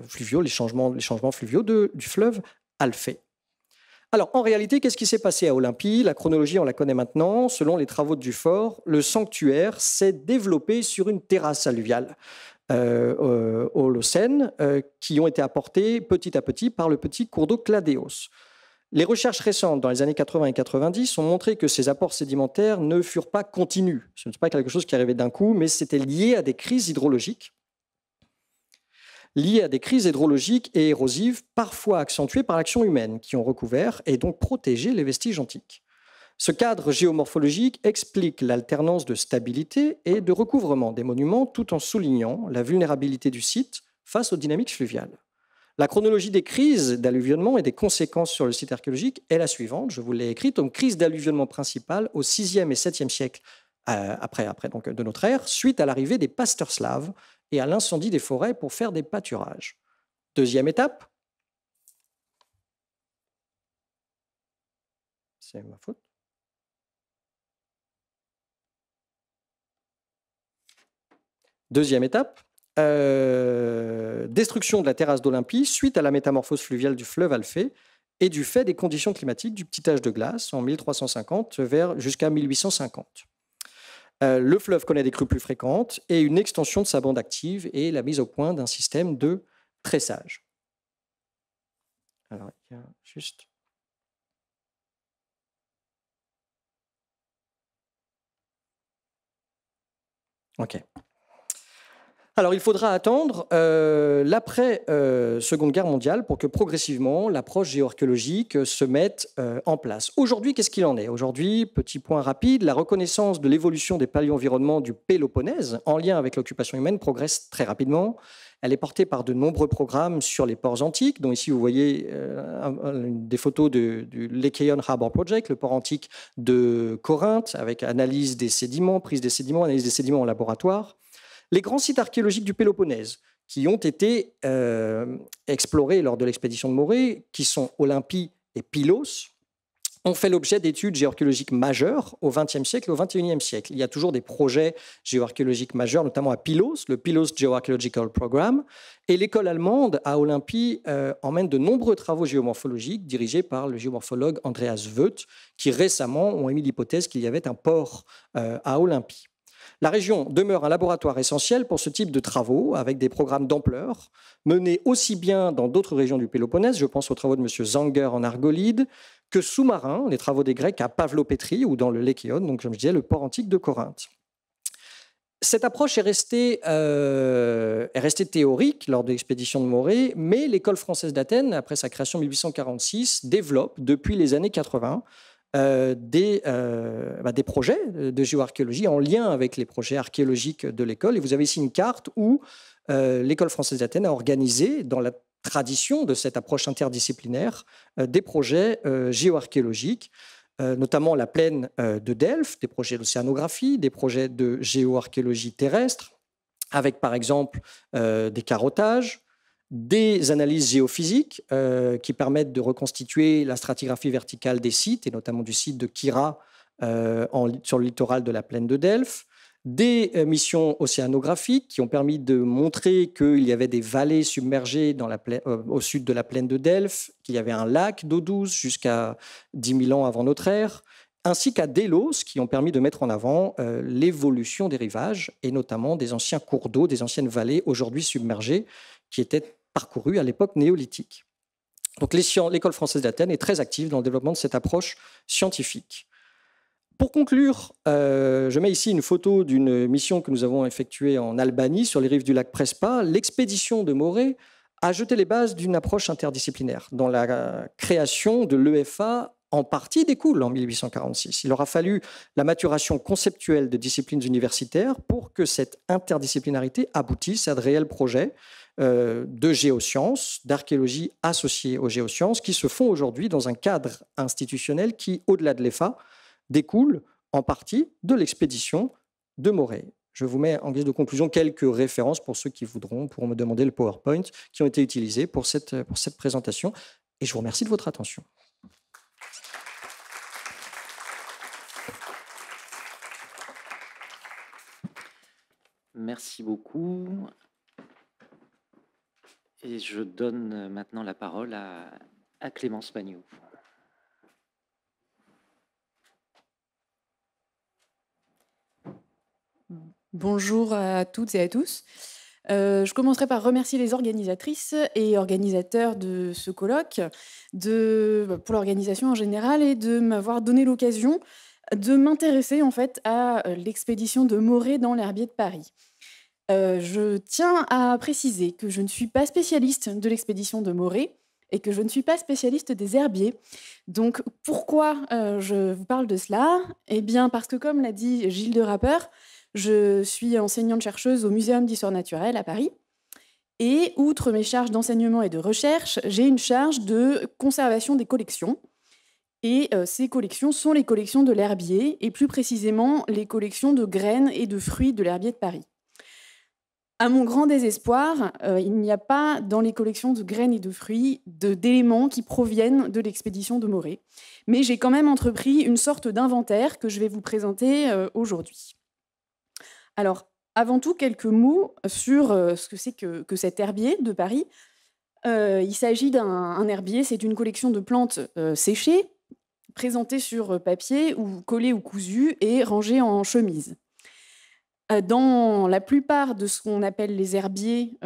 fluviaux, les changements fluviaux du fleuve Alphée. Alors, en réalité, qu'est-ce qui s'est passé à Olympie? La chronologie, on la connaît maintenant. Selon les travaux de Dufort, le sanctuaire s'est développé sur une terrasse alluviale au Holocène, qui ont été apportées petit à petit par le petit cours d'eau Cladéos. Les recherches récentes, dans les années 80 et 90, ont montré que ces apports sédimentaires ne furent pas continus. Ce n'est pas quelque chose qui arrivait d'un coup, mais c'était lié à des crises hydrologiques liées à des crises hydrologiques et érosives, parfois accentuées par l'action humaine, qui ont recouvert et donc protégé les vestiges antiques. Ce cadre géomorphologique explique l'alternance de stabilité et de recouvrement des monuments tout en soulignant la vulnérabilité du site face aux dynamiques fluviales. La chronologie des crises d'alluvionnement et des conséquences sur le site archéologique est la suivante, je vous l'ai écrite, donc crise d'alluvionnement principale au 6e et 7e siècle après donc, de notre ère, suite à l'arrivée des pasteurs slaves et à l'incendie des forêts pour faire des pâturages. Deuxième étape, c'est ma faute. Deuxième étape, destruction de la terrasse d'Olympie suite à la métamorphose fluviale du fleuve Alphée et du fait des conditions climatiques du petit âge de glace en 1350 jusqu'à 1850. Le fleuve connaît des crues plus fréquentes et une extension de sa bande active et la mise au point d'un système de tressage. Alors, il y a juste... OK. Alors, il faudra attendre l'après-Seconde Guerre mondiale pour que progressivement l'approche géoarchéologique se mette en place. Aujourd'hui, qu'est-ce qu'il en est? Aujourd'hui, petit point rapide, la reconnaissance de l'évolution des paléo-environnements du Péloponnèse en lien avec l'occupation humaine progresse très rapidement. Elle est portée par de nombreux programmes sur les ports antiques, dont ici vous voyez des photos du Lekeon Harbor Project, le port antique de Corinthe, avec analyse des sédiments, prise des sédiments, analyse des sédiments en laboratoire. Les grands sites archéologiques du Péloponnèse qui ont été explorés lors de l'expédition de Morée, qui sont Olympie et Pylos, ont fait l'objet d'études géoarchéologiques majeures au XXe siècle et au XXIe siècle. Il y a toujours des projets géoarchéologiques majeurs, notamment à Pylos, le Pylos Geoarchaeological Program, et l'école allemande à Olympie emmène de nombreux travaux géomorphologiques dirigés par le géomorphologue Andreas Voet, qui récemment ont émis l'hypothèse qu'il y avait un port à Olympie. La région demeure un laboratoire essentiel pour ce type de travaux, avec des programmes d'ampleur, menés aussi bien dans d'autres régions du Péloponnèse, je pense aux travaux de M. Zanger en Argolide, que sous-marins, les travaux des Grecs à Pavlopétrie ou dans le Lekéon, donc comme je disais, le port antique de Corinthe. Cette approche est restée théorique lors de l'expédition de Morée, mais l'école française d'Athènes, après sa création en 1846, développe depuis les années 80 des projets de géoarchéologie en lien avec les projets archéologiques de l'école. Et vous avez ici une carte où l'école française d'Athènes a organisé, dans la tradition de cette approche interdisciplinaire, des projets géoarchéologiques, notamment la plaine de Delphes, des projets d'océanographie, des projets de géoarchéologie terrestre, avec par exemple des carottages, des analyses géophysiques qui permettent de reconstituer la stratigraphie verticale des sites, et notamment du site de Kyra sur le littoral de la plaine de Delphes, des missions océanographiques qui ont permis de montrer qu'il y avait des vallées submergées au sud de la plaine de Delphes, qu'il y avait un lac d'eau douce jusqu'à 10 000 ans avant notre ère, ainsi qu'à Délos, qui ont permis de mettre en avant l'évolution des rivages, et notamment des anciens cours d'eau, des anciennes vallées aujourd'hui submergées, qui étaient parcouru à l'époque néolithique. Donc l'école française d'Athènes est très active dans le développement de cette approche scientifique. Pour conclure, je mets ici une photo d'une mission que nous avons effectuée en Albanie, sur les rives du lac Prespa. L'expédition de Morée a jeté les bases d'une approche interdisciplinaire, dont la création de l'EFA en partie découle en 1846. Il aura fallu la maturation conceptuelle de disciplines universitaires pour que cette interdisciplinarité aboutisse à de réels projets de géosciences, d'archéologie associée aux géosciences, qui se font aujourd'hui dans un cadre institutionnel qui, au-delà de l'EFA, découle en partie de l'expédition de Morée. Je vous mets en guise de conclusion quelques références pour ceux qui voudront, pour me demander le PowerPoint, qui ont été utilisés pour cette présentation. Et je vous remercie de votre attention. Merci beaucoup. Et je donne maintenant la parole à Clémence Pagnot. Bonjour à toutes et à tous. Je commencerai par remercier les organisatrices et organisateurs de ce colloque pour l'organisation en général et de m'avoir donné l'occasion de m'intéresser en fait à l'expédition de Morée dans l'herbier de Paris. Je tiens à préciser que je ne suis pas spécialiste de l'expédition de Morée et que je ne suis pas spécialiste des herbiers. Donc, pourquoi je vous parle de cela? Eh bien, parce que, comme l'a dit Gilles de Rappeur, je suis enseignante-chercheuse au Muséum d'histoire naturelle à Paris. Et outre mes charges d'enseignement et de recherche, j'ai une charge de conservation des collections. Et ces collections sont les collections de l'herbier, et plus précisément les collections de graines et de fruits de l'herbier de Paris. À mon grand désespoir, il n'y a pas dans les collections de graines et de fruits d'éléments qui proviennent de l'expédition de Morée. Mais j'ai quand même entrepris une sorte d'inventaire que je vais vous présenter aujourd'hui. Alors, avant tout, quelques mots sur ce que c'est que cet herbier de Paris. Il s'agit d'un herbier, c'est une collection de plantes séchées, présentées sur papier ou collées ou cousues et rangées en chemise. Dans la plupart de ce qu'on appelle les herbiers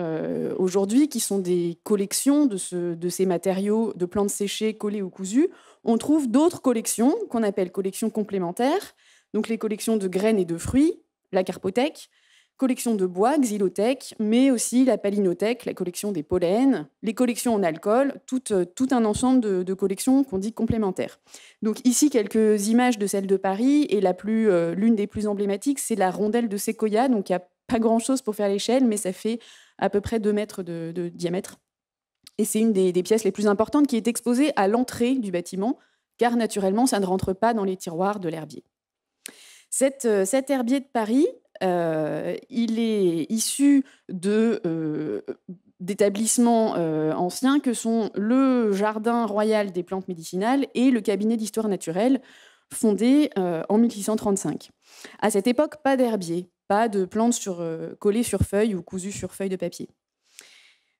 aujourd'hui, qui sont des collections de ces matériaux de plantes séchées, collées ou cousues, on trouve d'autres collections qu'on appelle collections complémentaires, donc les collections de graines et de fruits, la carpothèque, collection de bois, xylothèque, mais aussi la palinothèque, la collection des pollens, les collections en alcool, tout un ensemble de collections qu'on dit complémentaires. Donc ici, quelques images de celle de Paris, et l'une des plus emblématiques, c'est la rondelle de séquoia. Donc il n'y a pas grand-chose pour faire l'échelle, mais ça fait à peu près 2 mètres de diamètre. Et c'est une des pièces les plus importantes qui est exposée à l'entrée du bâtiment, car naturellement, ça ne rentre pas dans les tiroirs de l'herbier. Cet herbier de Paris, il est issu d'établissements anciens que sont le Jardin royal des plantes médicinales et le cabinet d'histoire naturelle, fondé en 1635. À cette époque, pas d'herbier, pas de plantes collées sur feuilles ou cousues sur feuilles de papier.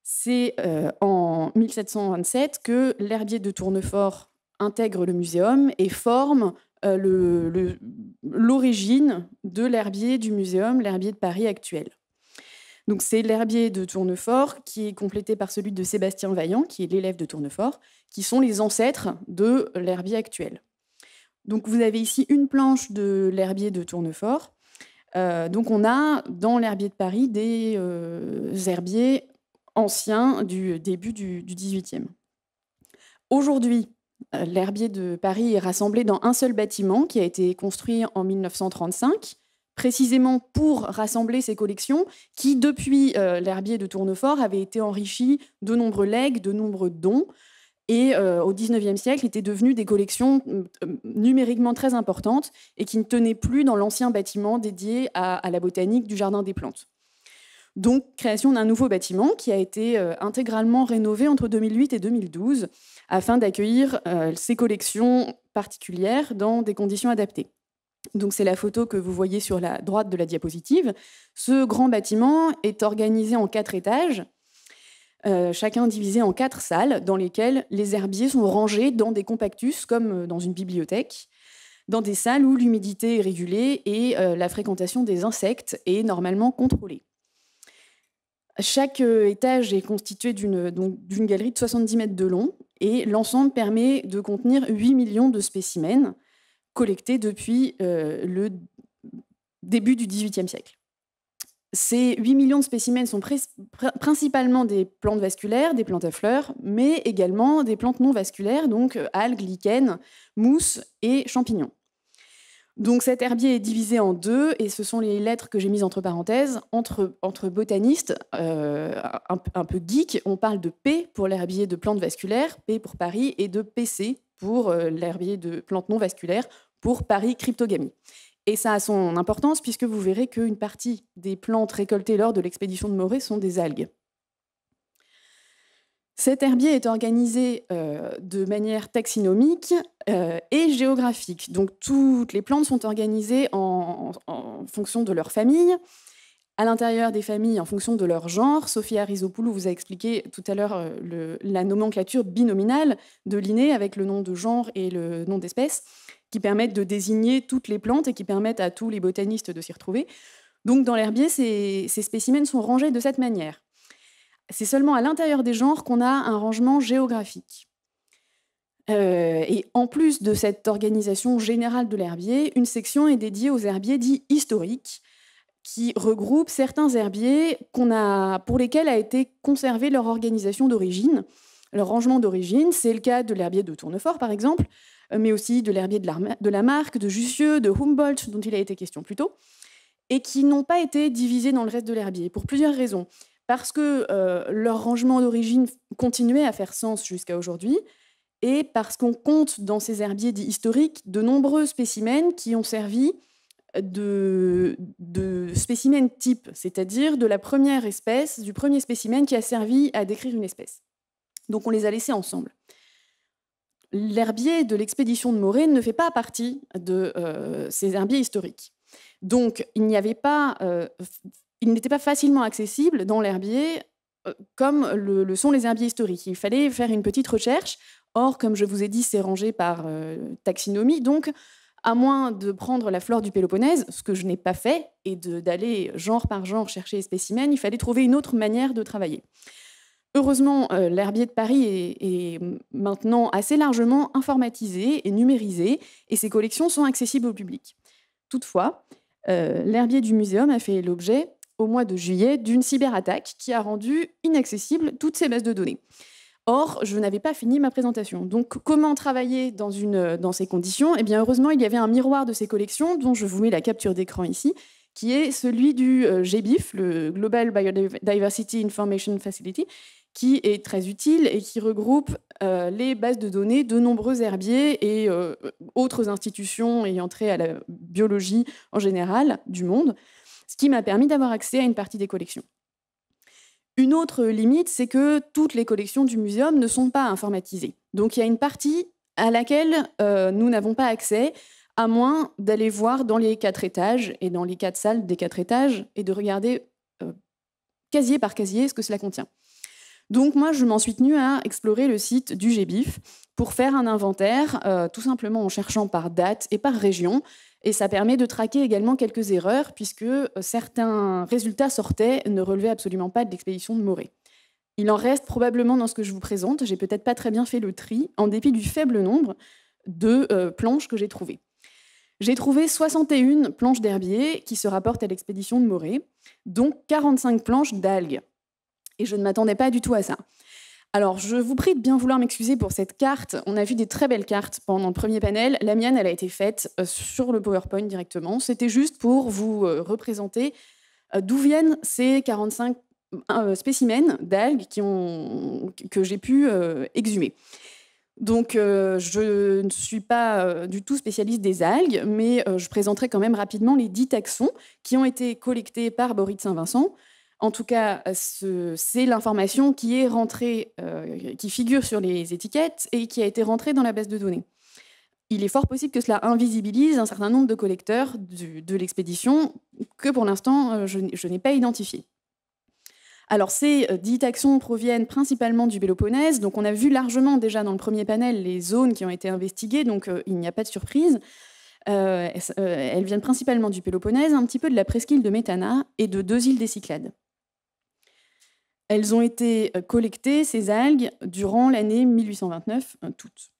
C'est en 1727 que l'herbier de Tournefort intègre le muséum et forme l'origine de l'herbier du muséum, l'herbier de Paris actuel. Donc c'est l'herbier de Tournefort qui est complété par celui de Sébastien Vaillant, qui est l'élève de Tournefort, qui sont les ancêtres de l'herbier actuel. Donc vous avez ici une planche de l'herbier de Tournefort. Donc on a dans l'herbier de Paris des herbiers anciens du début du XVIIIe. Aujourd'hui, l'herbier de Paris est rassemblé dans un seul bâtiment qui a été construit en 1935, précisément pour rassembler ces collections qui, depuis l'herbier de Tournefort, avaient été enrichies de nombreux legs, de nombreux dons, et au XIXe siècle étaient devenues des collections numériquement très importantes et qui ne tenaient plus dans l'ancien bâtiment dédié à la botanique du Jardin des Plantes. Donc, création d'un nouveau bâtiment qui a été intégralement rénové entre 2008 et 2012 afin d'accueillir ces collections particulières dans des conditions adaptées. Donc, c'est la photo que vous voyez sur la droite de la diapositive. Ce grand bâtiment est organisé en 4 étages, chacun divisé en 4 salles dans lesquelles les herbiers sont rangés dans des compactus comme dans une bibliothèque, dans des salles où l'humidité est régulée et la fréquentation des insectes est normalement contrôlée. Chaque étage est constitué d'une galerie de 70 mètres de long et l'ensemble permet de contenir 8 millions de spécimens collectés depuis le début du XVIIIe siècle. Ces 8 millions de spécimens sont principalement des plantes vasculaires, des plantes à fleurs, mais également des plantes non vasculaires, donc algues, lichens, mousses et champignons. Donc cet herbier est divisé en 2, et ce sont les lettres que j'ai mises entre parenthèses. Entre botanistes, un peu geeks, on parle de P pour l'herbier de plantes vasculaires, P pour Paris, et de PC pour l'herbier de plantes non vasculaires, pour Paris cryptogamie. Et ça a son importance puisque vous verrez qu'une partie des plantes récoltées lors de l'expédition de Morée sont des algues. Cet herbier est organisé de manière taxinomique et géographique. Donc toutes les plantes sont organisées en fonction de leur famille, à l'intérieur des familles en fonction de leur genre. Sophia Rizopoulou vous a expliqué tout à l'heure la nomenclature binominale de Linné avec le nom de genre et le nom d'espèce qui permettent de désigner toutes les plantes et qui permettent à tous les botanistes de s'y retrouver. Donc dans l'herbier, ces spécimens sont rangés de cette manière. C'est seulement à l'intérieur des genres qu'on a un rangement géographique. Et en plus de cette organisation générale de l'herbier, une section est dédiée aux herbiers dits historiques, qui regroupe certains herbiers pour lesquels a été conservée leur organisation d'origine, leur rangement d'origine. C'est le cas de l'herbier de Tournefort, par exemple, mais aussi de l'herbier de Lamarck, de Jussieu, de Humboldt, dont il a été question plus tôt, et qui n'ont pas été divisés dans le reste de l'herbier, pour plusieurs raisons. Parce que leur rangement d'origine continuait à faire sens jusqu'à aujourd'hui, et parce qu'on compte dans ces herbiers dits historiques de nombreux spécimens qui ont servi de spécimens type, c'est-à-dire de la première espèce, du premier spécimen qui a servi à décrire une espèce. Donc on les a laissés ensemble. L'herbier de l'expédition de Morée ne fait pas partie de ces herbiers historiques. Donc il n'était pas facilement accessible dans l'herbier comme le sont les herbiers historiques. Il fallait faire une petite recherche. Or, comme je vous ai dit, c'est rangé par taxinomie. Donc, à moins de prendre la flore du Péloponnèse, ce que je n'ai pas fait, et d'aller genre par genre chercher les spécimens, il fallait trouver une autre manière de travailler. Heureusement, l'herbier de Paris est maintenant assez largement informatisé et numérisé, et ses collections sont accessibles au public. Toutefois, l'herbier du muséum a fait l'objet, au mois de juillet, d'une cyberattaque qui a rendu inaccessibles toutes ces bases de données. Or, je n'avais pas fini ma présentation. Donc, comment travailler dans ces conditions ? Eh bien, heureusement, il y avait un miroir de ces collections, dont je vous mets la capture d'écran ici, qui est celui du GBIF, le Global Biodiversity Information Facility, qui est très utile et qui regroupe les bases de données de nombreux herbiers et autres institutions ayant trait à la biologie en général du monde, ce qui m'a permis d'avoir accès à une partie des collections. Une autre limite, c'est que toutes les collections du muséum ne sont pas informatisées. Donc il y a une partie à laquelle nous n'avons pas accès, à moins d'aller voir dans les 4 étages et dans les 4 salles des 4 étages et de regarder casier par casier ce que cela contient. Donc moi, je m'en suis tenue à explorer le site du GBIF pour faire un inventaire, tout simplement en cherchant par date et par région. Et ça permet de traquer également quelques erreurs, puisque certains résultats sortaient ne relevaient absolument pas de l'expédition de Morée. Il en reste probablement dans ce que je vous présente. J'ai peut-être pas très bien fait le tri, en dépit du faible nombre de planches que j'ai trouvées. J'ai trouvé 61 planches d'herbier qui se rapportent à l'expédition de Morée, dont 45 planches d'algues. Et je ne m'attendais pas du tout à ça. Alors, je vous prie de bien vouloir m'excuser pour cette carte. On a vu des très belles cartes pendant le premier panel. La mienne, elle a été faite sur le PowerPoint directement. C'était juste pour vous représenter d'où viennent ces 45 spécimens d'algues que j'ai pu exhumer. Donc, je ne suis pas du tout spécialiste des algues, mais je présenterai quand même rapidement les 10 taxons qui ont été collectés par Bory de Saint-Vincent. En tout cas, c'est l'information qui est rentrée, qui figure sur les étiquettes et qui a été rentrée dans la base de données. Il est fort possible que cela invisibilise un certain nombre de collecteurs de l'expédition que pour l'instant, je n'ai pas identifié. Alors, ces 10 taxons proviennent principalement du Péloponnèse. Donc, on a vu largement déjà dans le premier panel les zones qui ont été investiguées, donc il n'y a pas de surprise. Elles viennent principalement du Péloponnèse, un petit peu de la presqu'île de Métana et de 2 îles des Cyclades. Elles ont été collectées, ces algues, durant l'année 1829, toutes.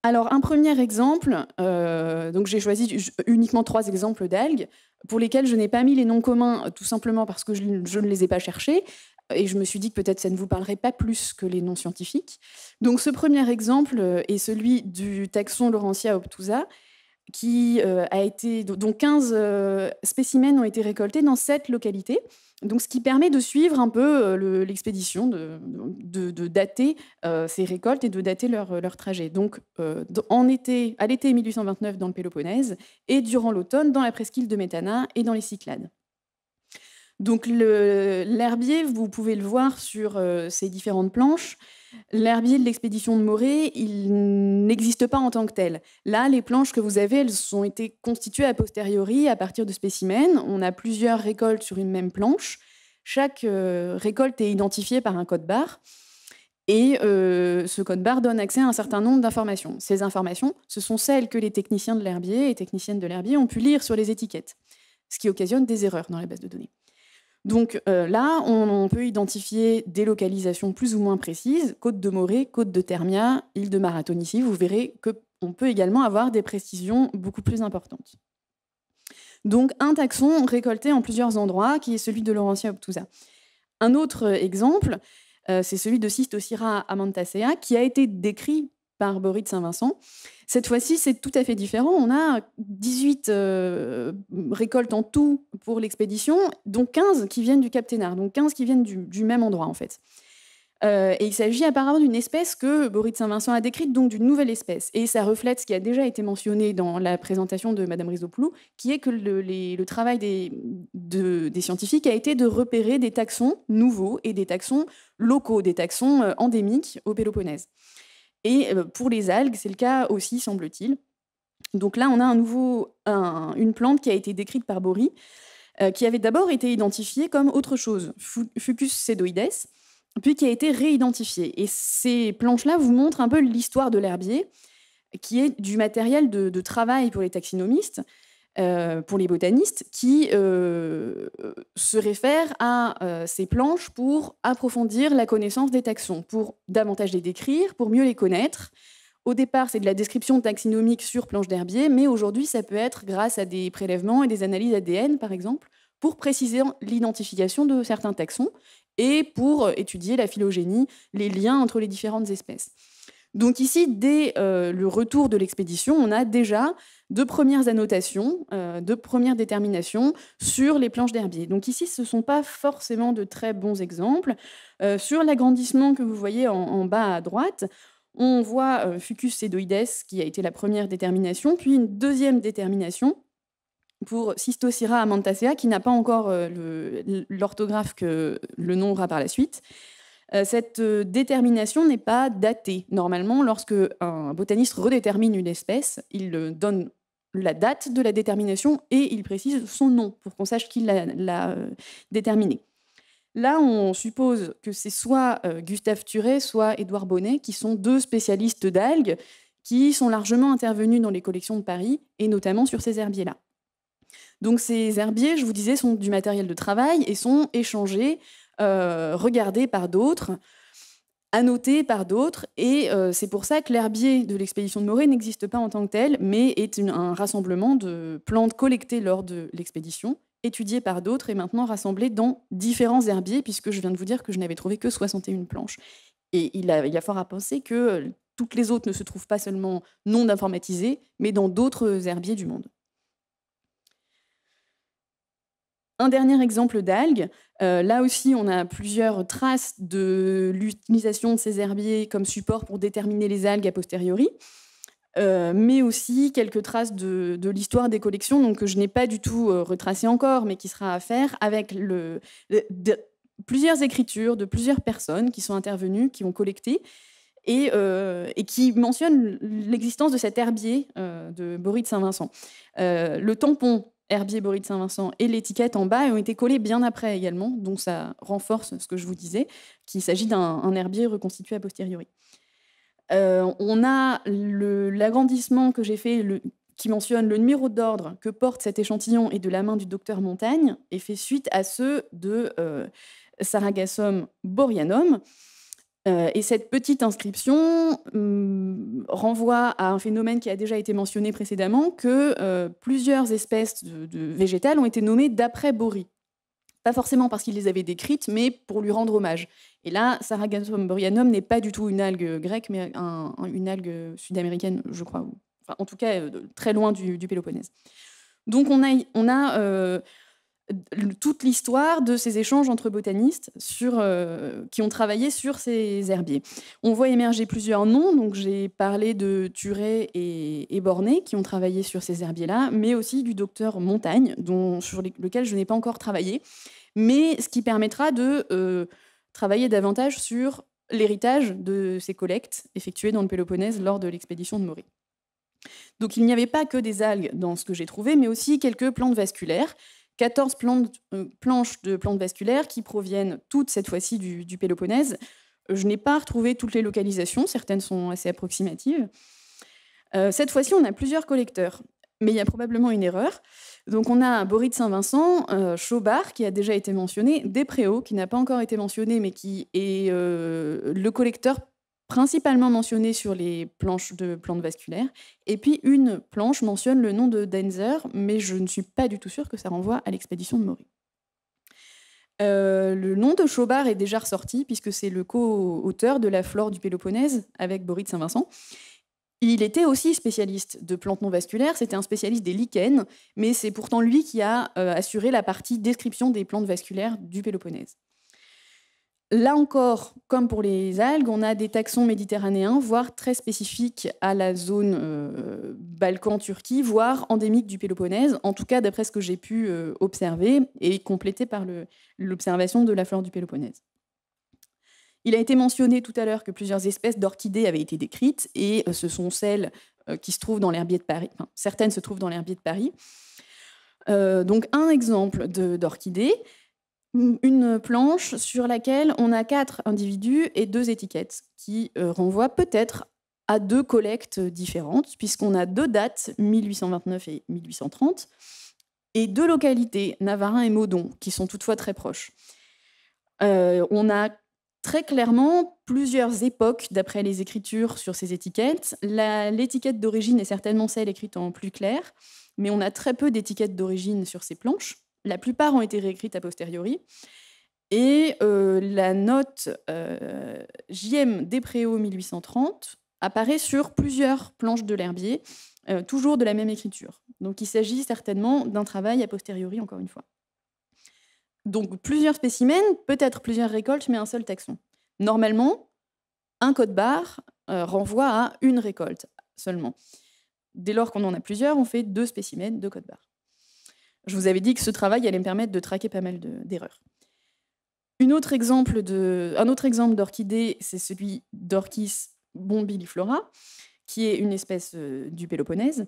Alors, un premier exemple, donc j'ai choisi uniquement 3 exemples d'algues, pour lesquels je n'ai pas mis les noms communs, tout simplement parce que je ne les ai pas cherchés, et je me suis dit que peut-être ça ne vous parlerait pas plus que les noms scientifiques. Donc, ce premier exemple est celui du taxon Laurentia obtusa, dont 15 spécimens ont été récoltés dans 7 localités. Donc, ce qui permet de suivre un peu l'expédition, de dater ces récoltes et de dater leur trajet. Donc, à l'été 1829 dans le Péloponnèse et durant l'automne dans la presqu'île de Métana et dans les Cyclades. Donc, l'herbier, vous pouvez le voir sur ces différentes planches. L'herbier de l'expédition de Morée, il n'existe pas en tant que tel. Là, les planches que vous avez, elles ont été constituées a posteriori à partir de spécimens. On a plusieurs récoltes sur une même planche. Chaque récolte est identifiée par un code barre. Et ce code barre donne accès à un certain nombre d'informations. Ces informations, ce sont celles que les techniciens de l'herbier et techniciennes de l'herbier ont pu lire sur les étiquettes, ce qui occasionne des erreurs dans la base de données. Donc là, on peut identifier des localisations plus ou moins précises, côte de Morée, côte de Thermia, île de Marathon ici. Vous verrez qu'on peut également avoir des précisions beaucoup plus importantes. Donc un taxon récolté en plusieurs endroits, qui est celui de Laurentia obtusa. Un autre exemple, c'est celui de Cystocira amantasea, qui a été décrit par Bory de Saint-Vincent. Cette fois-ci, c'est tout à fait différent. On a 18 récoltes en tout pour l'expédition, dont 15 qui viennent du Cap Ténare, donc 15 qui viennent du même endroit, en fait. Et il s'agit apparemment d'une espèce que Bory de Saint-Vincent a décrite, donc d'une nouvelle espèce. Et ça reflète ce qui a déjà été mentionné dans la présentation de Madame Rizopoulou, qui est que le travail des scientifiques a été de repérer des taxons nouveaux et des taxons locaux, des taxons endémiques au Péloponnèse. Et pour les algues, c'est le cas aussi, semble-t-il. Donc là, on a une plante qui a été décrite par Bory, qui avait d'abord été identifiée comme autre chose, Fucus sedoides, puis qui a été réidentifiée. Et ces planches-là vous montrent un peu l'histoire de l'herbier, qui est du matériel de travail pour les taxonomistes, pour les botanistes, qui se réfèrent à ces planches pour approfondir la connaissance des taxons, pour davantage les décrire, pour mieux les connaître. Au départ, c'est de la description taxinomique sur planches d'herbier, mais aujourd'hui, ça peut être grâce à des prélèvements et des analyses ADN, par exemple, pour préciser l'identification de certains taxons et pour étudier la phylogénie, les liens entre les différentes espèces. Donc ici, dès le retour de l'expédition, on a déjà de premières annotations, de premières déterminations sur les planches d'herbier. Donc ici, ce ne sont pas forcément de très bons exemples. Sur l'agrandissement que vous voyez en bas à droite, on voit Fucus sedoides, qui a été la première détermination, puis une deuxième détermination pour Cystocira amantasea, qui n'a pas encore l'orthographe que le nom aura par la suite. Cette détermination n'est pas datée. Normalement, lorsque un botaniste redétermine une espèce, il donne la date de la détermination et il précise son nom pour qu'on sache qui l'a déterminé. Là, on suppose que c'est soit Gustave Thuré, soit Édouard Bonnet, qui sont deux spécialistes d'algues, qui sont largement intervenus dans les collections de Paris, et notamment sur ces herbiers-là. Donc ces herbiers, je vous disais, sont du matériel de travail et sont échangés, regardés par d'autres, annotés par d'autres, et c'est pour ça que l'herbier de l'expédition de Morée n'existe pas en tant que tel, mais est un rassemblement de plantes collectées lors de l'expédition, étudiées par d'autres et maintenant rassemblées dans différents herbiers, puisque je viens de vous dire que je n'avais trouvé que 61 planches. Et il y a fort à penser que toutes les autres ne se trouvent pas seulement non informatisées, mais dans d'autres herbiers du monde. Un dernier exemple d'algues. Là aussi, on a plusieurs traces de l'utilisation de ces herbiers comme support pour déterminer les algues a posteriori, mais aussi quelques traces de l'histoire des collections, donc que je n'ai pas du tout retracé encore, mais qui sera à faire avec plusieurs écritures de plusieurs personnes qui sont intervenues, qui ont collecté, et qui mentionnent l'existence de cet herbier de Bory de Saint-Vincent. Le tampon herbier Bory de Saint-Vincent et l'étiquette en bas ont été collés bien après également, donc ça renforce ce que je vous disais, qu'il s'agit d'un herbier reconstitué a posteriori. On a l'agrandissement que j'ai fait, qui mentionne le numéro d'ordre que porte cet échantillon et de la main du docteur Montagne, et fait suite à ceux de Sargassum boreanum. Et cette petite inscription renvoie à un phénomène qui a déjà été mentionné précédemment, que plusieurs espèces de végétales ont été nommées d'après Bory. Pas forcément parce qu'il les avait décrites, mais pour lui rendre hommage. Et là, Sargassum boreanum n'est pas du tout une algue grecque, mais une algue sud-américaine, je crois. Enfin, en tout cas, très loin du Péloponnèse. Donc on a toute l'histoire de ces échanges entre botanistes qui ont travaillé sur ces herbiers. On voit émerger plusieurs noms, donc j'ai parlé de Thuré et Bornet qui ont travaillé sur ces herbiers-là, mais aussi du docteur Montagne, sur lequel je n'ai pas encore travaillé, mais ce qui permettra de travailler davantage sur l'héritage de ces collectes effectuées dans le Péloponnèse lors de l'expédition de Morée. Donc il n'y avait pas que des algues dans ce que j'ai trouvé, mais aussi quelques plantes vasculaires, 14 planches de plantes vasculaires qui proviennent toutes cette fois-ci du Péloponnèse. Je n'ai pas retrouvé toutes les localisations, certaines sont assez approximatives. Cette fois-ci, on a plusieurs collecteurs, mais il y a probablement une erreur. Donc on a Bory de Saint-Vincent, Chaubard, qui a déjà été mentionné, Despréaux, qui n'a pas encore été mentionné, mais qui est le collecteur principalement mentionné sur les planches de plantes vasculaires. Et puis une planche mentionne le nom de Denzer, mais je ne suis pas du tout sûre que ça renvoie à l'expédition de Maury. Le nom de Chaubard est déjà ressorti, puisque c'est le co-auteur de la flore du Péloponnèse avec Bory de Saint-Vincent. Il était aussi spécialiste de plantes non vasculaires, c'était un spécialiste des lichens, mais c'est pourtant lui qui a assuré la partie description des plantes vasculaires du Péloponnèse. Là encore, comme pour les algues, on a des taxons méditerranéens, voire très spécifiques à la zone Balkan-Turquie, voire endémiques du Péloponnèse, en tout cas d'après ce que j'ai pu observer et complété par l'observation de la flore du Péloponnèse. Il a été mentionné tout à l'heure que plusieurs espèces d'orchidées avaient été décrites, et ce sont celles qui se trouvent dans l'herbier de Paris. Enfin, certaines se trouvent dans l'herbier de Paris. Donc un exemple d'orchidée, une planche sur laquelle on a 4 individus et 2 étiquettes, qui renvoient peut-être à 2 collectes différentes, puisqu'on a 2 dates, 1829 et 1830, et 2 localités, Navarin et Maudon, qui sont toutefois très proches. On a très clairement plusieurs époques d'après les écritures sur ces étiquettes. L'étiquette d'origine est certainement celle écrite en plus clair, mais on a très peu d'étiquettes d'origine sur ces planches. La plupart ont été réécrites a posteriori. Et la note JM Despréaux 1830 apparaît sur plusieurs planches de l'herbier, toujours de la même écriture. Donc il s'agit certainement d'un travail a posteriori, encore une fois. Donc plusieurs spécimens, peut-être plusieurs récoltes, mais un seul taxon. Normalement, un code-barre renvoie à une récolte seulement. Dès lors qu'on en a plusieurs, on fait 2 spécimens, 2 codes-barres. Je vous avais dit que ce travail allait me permettre de traquer pas mal d'erreurs. Un autre exemple d'orchidée, c'est celui d'Orchis bombiliflora, qui est une espèce du Péloponnèse.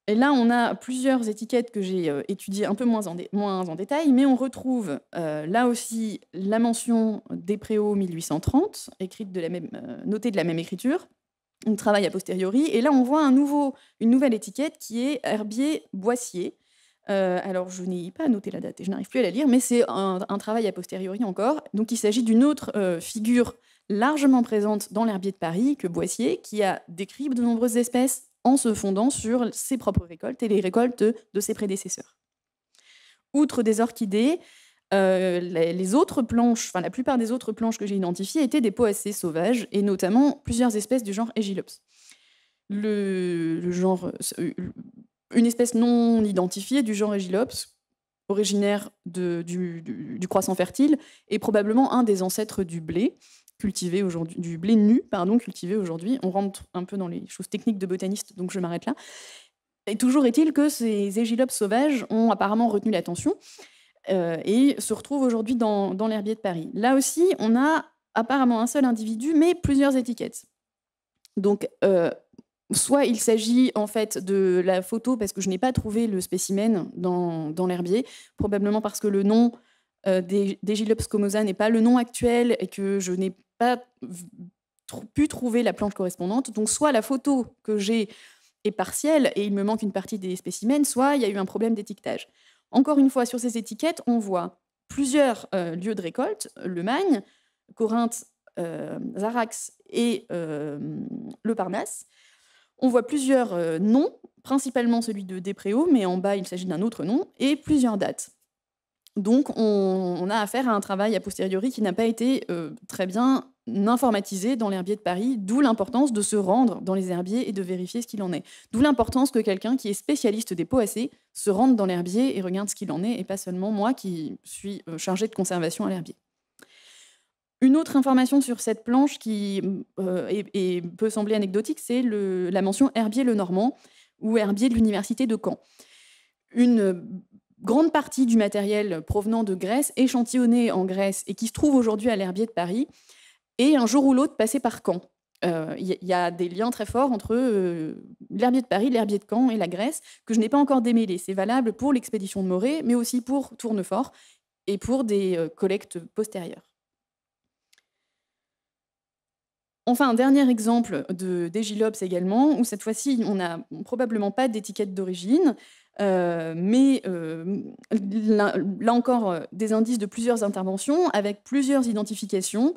Et là, on a plusieurs étiquettes que j'ai étudiées un peu moins en détail, mais on retrouve là aussi la mention Despréaux 1830, écrite notée de la même écriture, un travail a posteriori. Et là, on voit une nouvelle étiquette qui est herbier boissier. Alors, je n'ai pas noté la date et je n'arrive plus à la lire, mais c'est un travail a posteriori encore. Donc, il s'agit d'une autre figure largement présente dans l'herbier de Paris que Boissier, qui a décrit de nombreuses espèces en se fondant sur ses propres récoltes et les récoltes de ses prédécesseurs. Outre des orchidées, les autres planches, la plupart des autres planches que j'ai identifiées étaient des poacées sauvages, et notamment plusieurs espèces du genre Aegilops. Une espèce non identifiée du genre Aegilops, originaire du croissant fertile, est probablement un des ancêtres du blé, cultivé aujourd'hui, du blé nu, cultivé aujourd'hui. On rentre un peu dans les choses techniques de botaniste, donc je m'arrête là. Et toujours est-il que ces Aegilops sauvages ont apparemment retenu l'attention et se retrouvent aujourd'hui dans l'herbier de Paris. Là aussi, on a apparemment un seul individu, mais plusieurs étiquettes. Donc, soit il s'agit en fait de la photo, parce que je n'ai pas trouvé le spécimen dans l'herbier, probablement parce que le nom d'Aegilops comosa n'est pas le nom actuel et que je n'ai pas pu trouver la planche correspondante. Donc soit la photo que j'ai est partielle et il me manque une partie des spécimens, soit il y a eu un problème d'étiquetage. Encore une fois, sur ces étiquettes, on voit plusieurs lieux de récolte, Le Magne, Corinthe, Zarax et le Parnasse. On voit plusieurs noms, principalement celui de Despréaux, mais en bas, il s'agit d'un autre nom, et plusieurs dates. Donc, on a affaire à un travail a posteriori qui n'a pas été très bien informatisé dans l'herbier de Paris, d'où l'importance de se rendre dans les herbiers et de vérifier ce qu'il en est. D'où l'importance que quelqu'un qui est spécialiste des poacées se rende dans l'herbier et regarde ce qu'il en est, et pas seulement moi qui suis chargée de conservation à l'herbier. Une autre information sur cette planche qui peut sembler anecdotique, c'est la mention herbier le Normand ou herbier de l'université de Caen. Une grande partie du matériel provenant de Grèce, échantillonné en Grèce et qui se trouve aujourd'hui à l'herbier de Paris, est un jour ou l'autre passé par Caen. Il y a des liens très forts entre l'herbier de Paris, l'herbier de Caen et la Grèce que je n'ai pas encore démêlés. C'est valable pour l'expédition de Morée, mais aussi pour Tournefort et pour des collectes postérieures. Enfin, un dernier exemple d'Aegilops également, où cette fois-ci, on n'a probablement pas d'étiquette d'origine, mais là encore, des indices de plusieurs interventions, avec plusieurs identifications,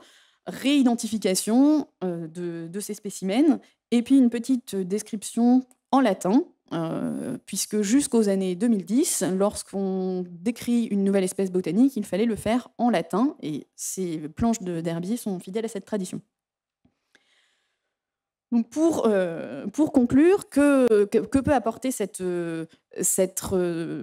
réidentification de ces spécimens, et puis une petite description en latin, puisque jusqu'aux années 2010, lorsqu'on décrit une nouvelle espèce botanique, il fallait le faire en latin, et ces planches d'herbier sont fidèles à cette tradition. Donc pour conclure, que peut apporter cette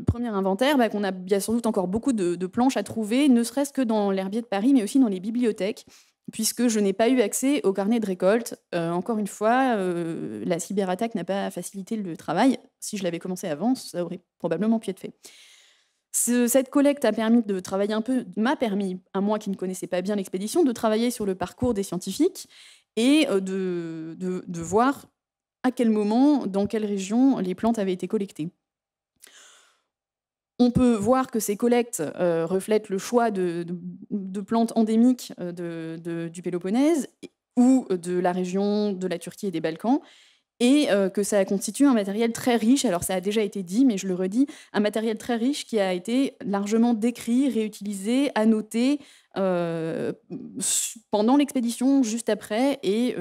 premier inventaire, qu'on a bien sans doute encore beaucoup de planches à trouver, ne serait-ce que dans l'herbier de Paris, mais aussi dans les bibliothèques, puisque je n'ai pas eu accès au carnet de récolte. Encore une fois, la cyberattaque n'a pas facilité le travail. Si je l'avais commencé avant, ça aurait probablement pu être fait. Cette collecte a permis de travailler m'a permis, à moi qui ne connaissais pas bien l'expédition, de travailler sur le parcours des scientifiques et de voir à quel moment, dans quelle région, les plantes avaient été collectées. On peut voir que ces collectes reflètent le choix de plantes endémiques du Péloponnèse ou de la région de la Turquie et des Balkans, et que ça constitue un matériel très riche. Alors ça a déjà été dit, mais je le redis, un matériel très riche qui a été largement décrit, réutilisé, annoté pendant l'expédition, juste après et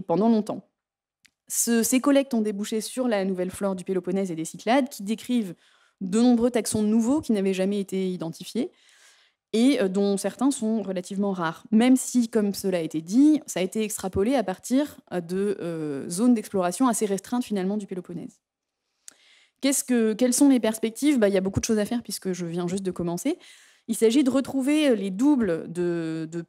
pendant longtemps. Ces collectes ont débouché sur la nouvelle flore du Péloponnèse et des Cyclades, qui décrivent de nombreux taxons nouveaux qui n'avaient jamais été identifiés et dont certains sont relativement rares. Même si, comme cela a été dit, ça a été extrapolé à partir de zones d'exploration assez restreintes finalement du Péloponnèse. Quelles sont les perspectives ? Il y a beaucoup de choses à faire puisque je viens juste de commencer. Il s'agit de retrouver les doubles de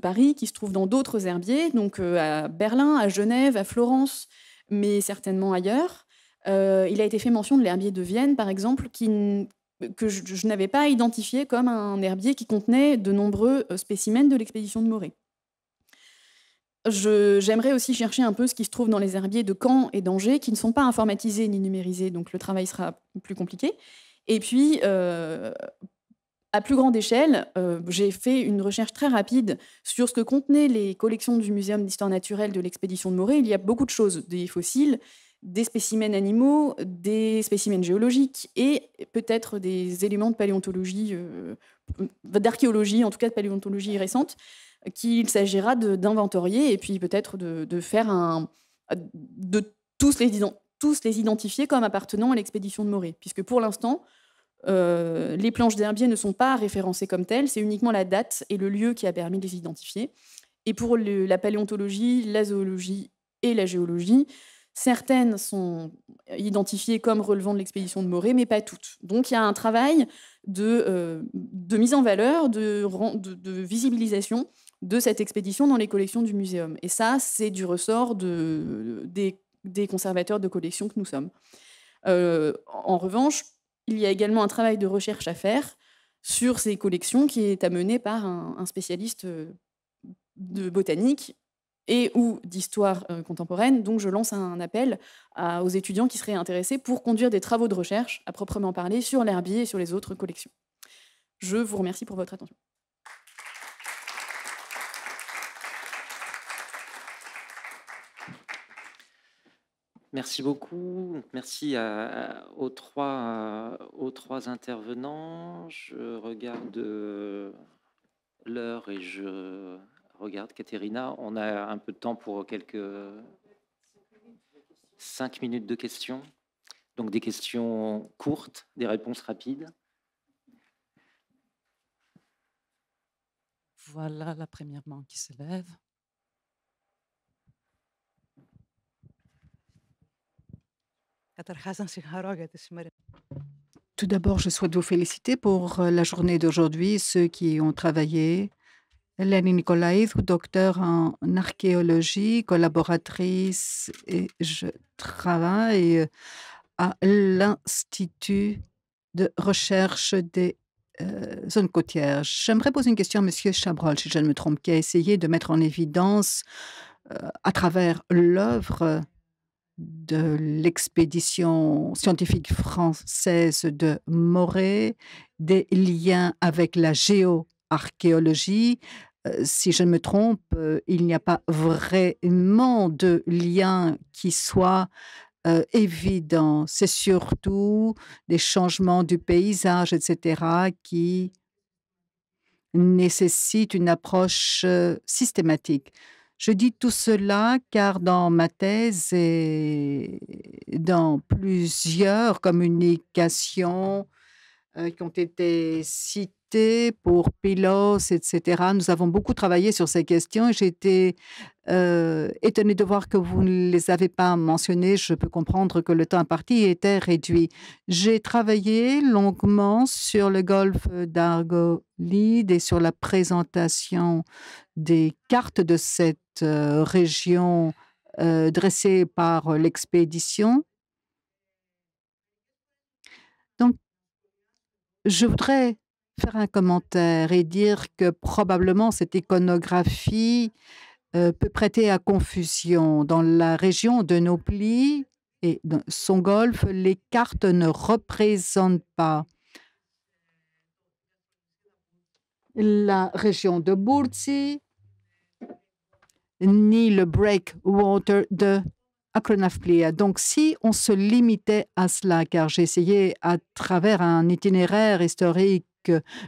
Paris qui se trouvent dans d'autres herbiers, donc à Berlin, à Genève, à Florence, mais certainement ailleurs. Il a été fait mention de l'herbier de Vienne, par exemple, que je n'avais pas identifié comme un herbier qui contenait de nombreux spécimens de l'expédition de Morée. J'aimerais aussi chercher un peu ce qui se trouve dans les herbiers de Caen et d'Angers, qui ne sont pas informatisés ni numérisés, donc le travail sera plus compliqué. Et puis, à plus grande échelle, j'ai fait une recherche très rapide sur ce que contenaient les collections du Muséum d'histoire naturelle de l'expédition de Morée. Il y a beaucoup de choses, des fossiles, des spécimens animaux, des spécimens géologiques et peut-être des éléments de paléontologie, d'archéologie, en tout cas de paléontologie récente, qu'il s'agira d'inventorier et puis peut-être de faire de tous les identifier comme appartenant à l'expédition de Morée, puisque pour l'instant, les planches d'herbier ne sont pas référencées comme telles, c'est uniquement la date et le lieu qui a permis de les identifier. Et pour la paléontologie, la zoologie et la géologie, certaines sont identifiées comme relevant de l'expédition de Morée, mais pas toutes. Donc il y a un travail de mise en valeur, de visibilisation de cette expédition dans les collections du muséum. Et ça, c'est du ressort des conservateurs de collections que nous sommes. En revanche, il y a également un travail de recherche à faire sur ces collections qui est amené par un spécialiste de botanique et ou d'histoire contemporaine. Donc je lance un appel aux étudiants qui seraient intéressés pour conduire des travaux de recherche à proprement parler sur l'herbier et sur les autres collections. Je vous remercie pour votre attention. Merci beaucoup. Merci aux trois intervenants. Je regarde l'heure et je regarde Caterina. On a un peu de temps pour 5 minutes de questions. Donc des questions courtes, des réponses rapides. Voilà la première main qui se lève. Tout d'abord, je souhaite vous féliciter pour la journée d'aujourd'hui, ceux qui ont travaillé. Eleni Nicolaïdou, docteur en archéologie, collaboratrice, et je travaille à l'Institut de recherche des zones côtières. J'aimerais poser une question à M. Chabrol, si je ne me trompe, qui a essayé de mettre en évidence, à travers l'œuvre de l'expédition scientifique française de Morée, des liens avec la géoarchéologie. Si je ne me trompe, il n'y a pas vraiment de lien qui soit évident. C'est surtout des changements du paysage, etc., qui nécessite une approche systématique. Je dis tout cela car dans ma thèse et dans plusieurs communications qui ont été citées pour Pylos, etc., nous avons beaucoup travaillé sur ces questions et j'ai été étonnée de voir que vous ne les avez pas mentionnées. Je peux comprendre que le temps imparti était réduit. J'ai travaillé longuement sur le golfe d'Argolide et sur la présentation des cartes de cette région dressées par l'expédition. Donc, je voudrais faire un commentaire et dire que probablement cette iconographie peut prêter à confusion. Dans la région de Nopli et dans son golfe, les cartes ne représentent pas la région de Burtsi ni le breakwater de Akronafplia. Donc, si on se limitait à cela, car j'ai essayé à travers un itinéraire historique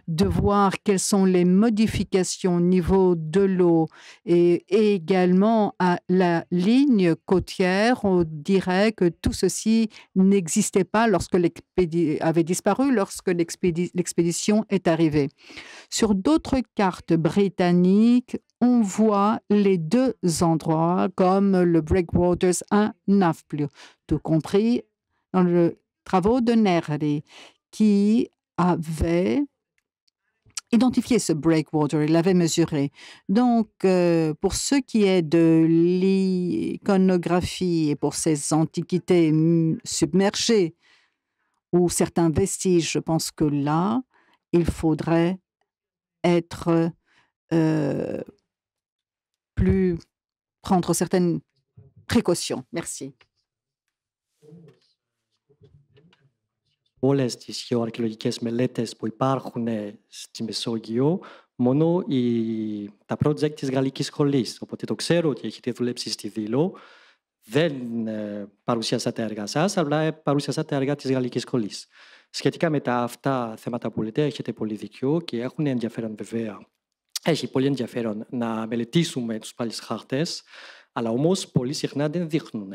de voir quelles sont les modifications au niveau de l'eau et également à la ligne côtière, on dirait que tout ceci n'existait pas lorsque avait disparu lorsque l'expédition est arrivée. Sur d'autres cartes britanniques, on voit les deux endroits comme le Breakwaters à Nafplio, tout compris dans les travaux de Neri, qui avait identifié ce breakwater, il l'avait mesuré. Donc, pour ce qui est de l'iconographie et pour ces antiquités submergées ou certains vestiges, je pense que là, il faudrait être prendre certaines précautions. Merci. Όλες τις γεωαρχαιολογικές μελέτες που υπάρχουν στη Μεσόγειο, μόνο τα project της Γαλλικής Σχολής. Οπότε το ξέρω ότι έχετε δουλέψει στη Δήλο. Δεν παρουσιάσα τα έργα σας, αλλά παρουσιάσα τα έργα της Γαλλικής Σχολής. Σχετικά με τα αυτά θέματα που λέτε, έχετε πολύ δίκιο και έχουν ενδιαφέρον βέβαια. Έχει πολύ ενδιαφέρον να μελετήσουμε τους παλιούς χάρτες, αλλά όμως πολύ συχνά δεν δείχνουν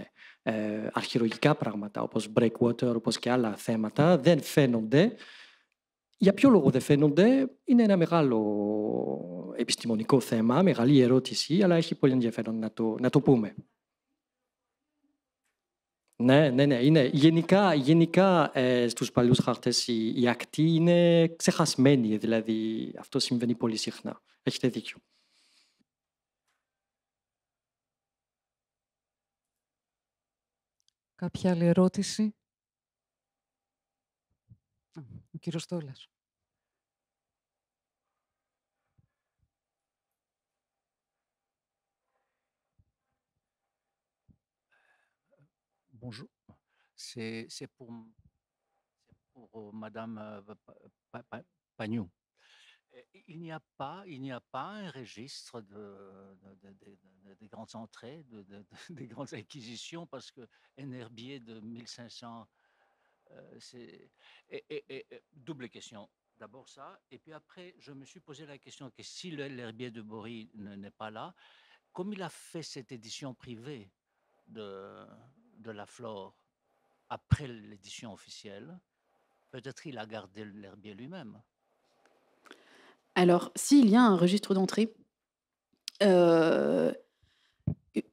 αρχαιολογικά πράγματα, όπως breakwater, όπως και άλλα θέματα, δεν φαίνονται. Για ποιο λόγο δεν φαίνονται, είναι ένα μεγάλο επιστημονικό θέμα, μεγάλη ερώτηση, αλλά έχει πολύ ενδιαφέρον να το πούμε. Ναι, είναι. Γενικά στους παλιούς χάρτες η ακτή είναι ξεχασμένη, δηλαδή αυτό συμβαίνει πολύ συχνά. Έχετε δίκιο. Κάποια άλλη ερώτηση? Ο κύριος Στόλας. Bonjour, c'est pour Madame Pagnou. Il n'y a pas un registre des grandes entrées, des grandes acquisitions, parce qu'un herbier de 1500, c'est... double question. D'abord ça, et puis après, je me suis posé la question que si l'herbier de Bory n'est pas là, comme il a fait cette édition privée de la flore après l'édition officielle, peut-être il a gardé l'herbier lui-même. Alors, s'il y a un registre d'entrée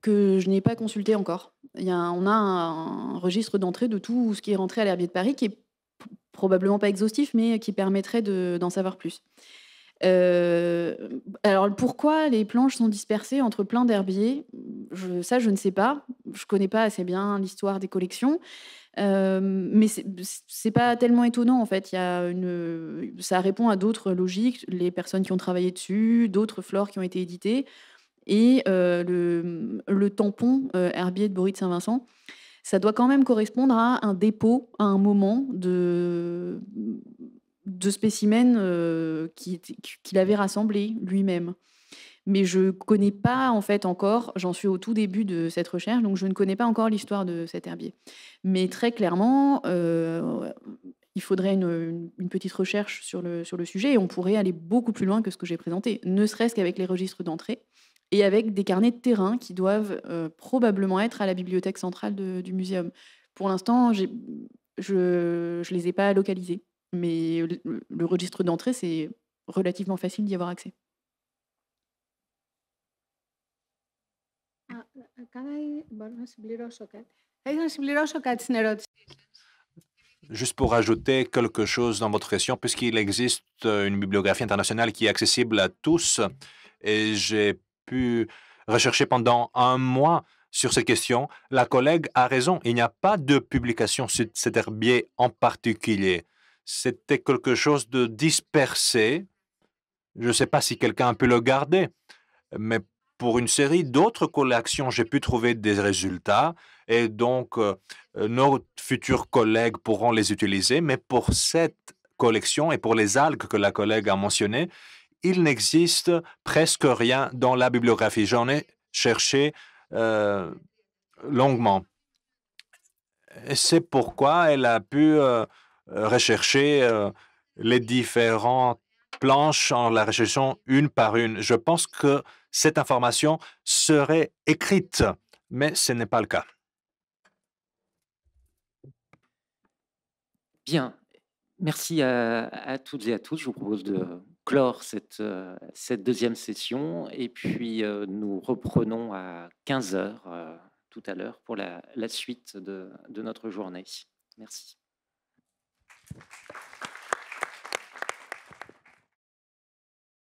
que je n'ai pas consulté encore, on a un registre d'entrée de tout ce qui est rentré à l'herbier de Paris, qui est probablement pas exhaustif, mais qui permettrait d'en savoir plus. Alors, pourquoi les planches sont dispersées entre plein d'herbiers, ça, je ne sais pas. Je connais pas assez bien l'histoire des collections. Mais c'est pas tellement étonnant en fait. Ça répond à d'autres logiques, les personnes qui ont travaillé dessus, d'autres flores qui ont été éditées, et le tampon herbier de Bory de Saint-Vincent, ça doit quand même correspondre à un dépôt à un moment de spécimens qu'il avait rassemblés lui-même. Mais je ne connais pas en fait encore, j'en suis au tout début de cette recherche, donc je ne connais pas encore l'histoire de cet herbier. Mais très clairement, il faudrait une petite recherche sur le sujet et on pourrait aller beaucoup plus loin que ce que j'ai présenté, ne serait-ce qu'avec les registres d'entrée et avec des carnets de terrain qui doivent probablement être à la bibliothèque centrale du muséum. Pour l'instant, je ne les ai pas localisés, mais le registre d'entrée, c'est relativement facile d'y avoir accès. Juste pour ajouter quelque chose dans votre question, puisqu'il existe une bibliographie internationale qui est accessible à tous, et j'ai pu rechercher pendant un mois sur cette question, la collègue a raison. Il n'y a pas de publication sur cet herbier en particulier. C'était quelque chose de dispersé. Je ne sais pas si quelqu'un a pu le garder, mais pour une série d'autres collections, j'ai pu trouver des résultats et donc nos futurs collègues pourront les utiliser. Mais pour cette collection et pour les algues que la collègue a mentionnées, il n'existe presque rien dans la bibliographie. J'en ai cherché longuement. C'est pourquoi elle a pu rechercher les différentes planches en la recherchant une par une. Je pense que cette information serait écrite, mais ce n'est pas le cas. Bien, merci à toutes et à tous. Je vous propose de clore cette deuxième session et puis nous reprenons à 15 heures tout à l'heure pour la suite de notre journée. Merci.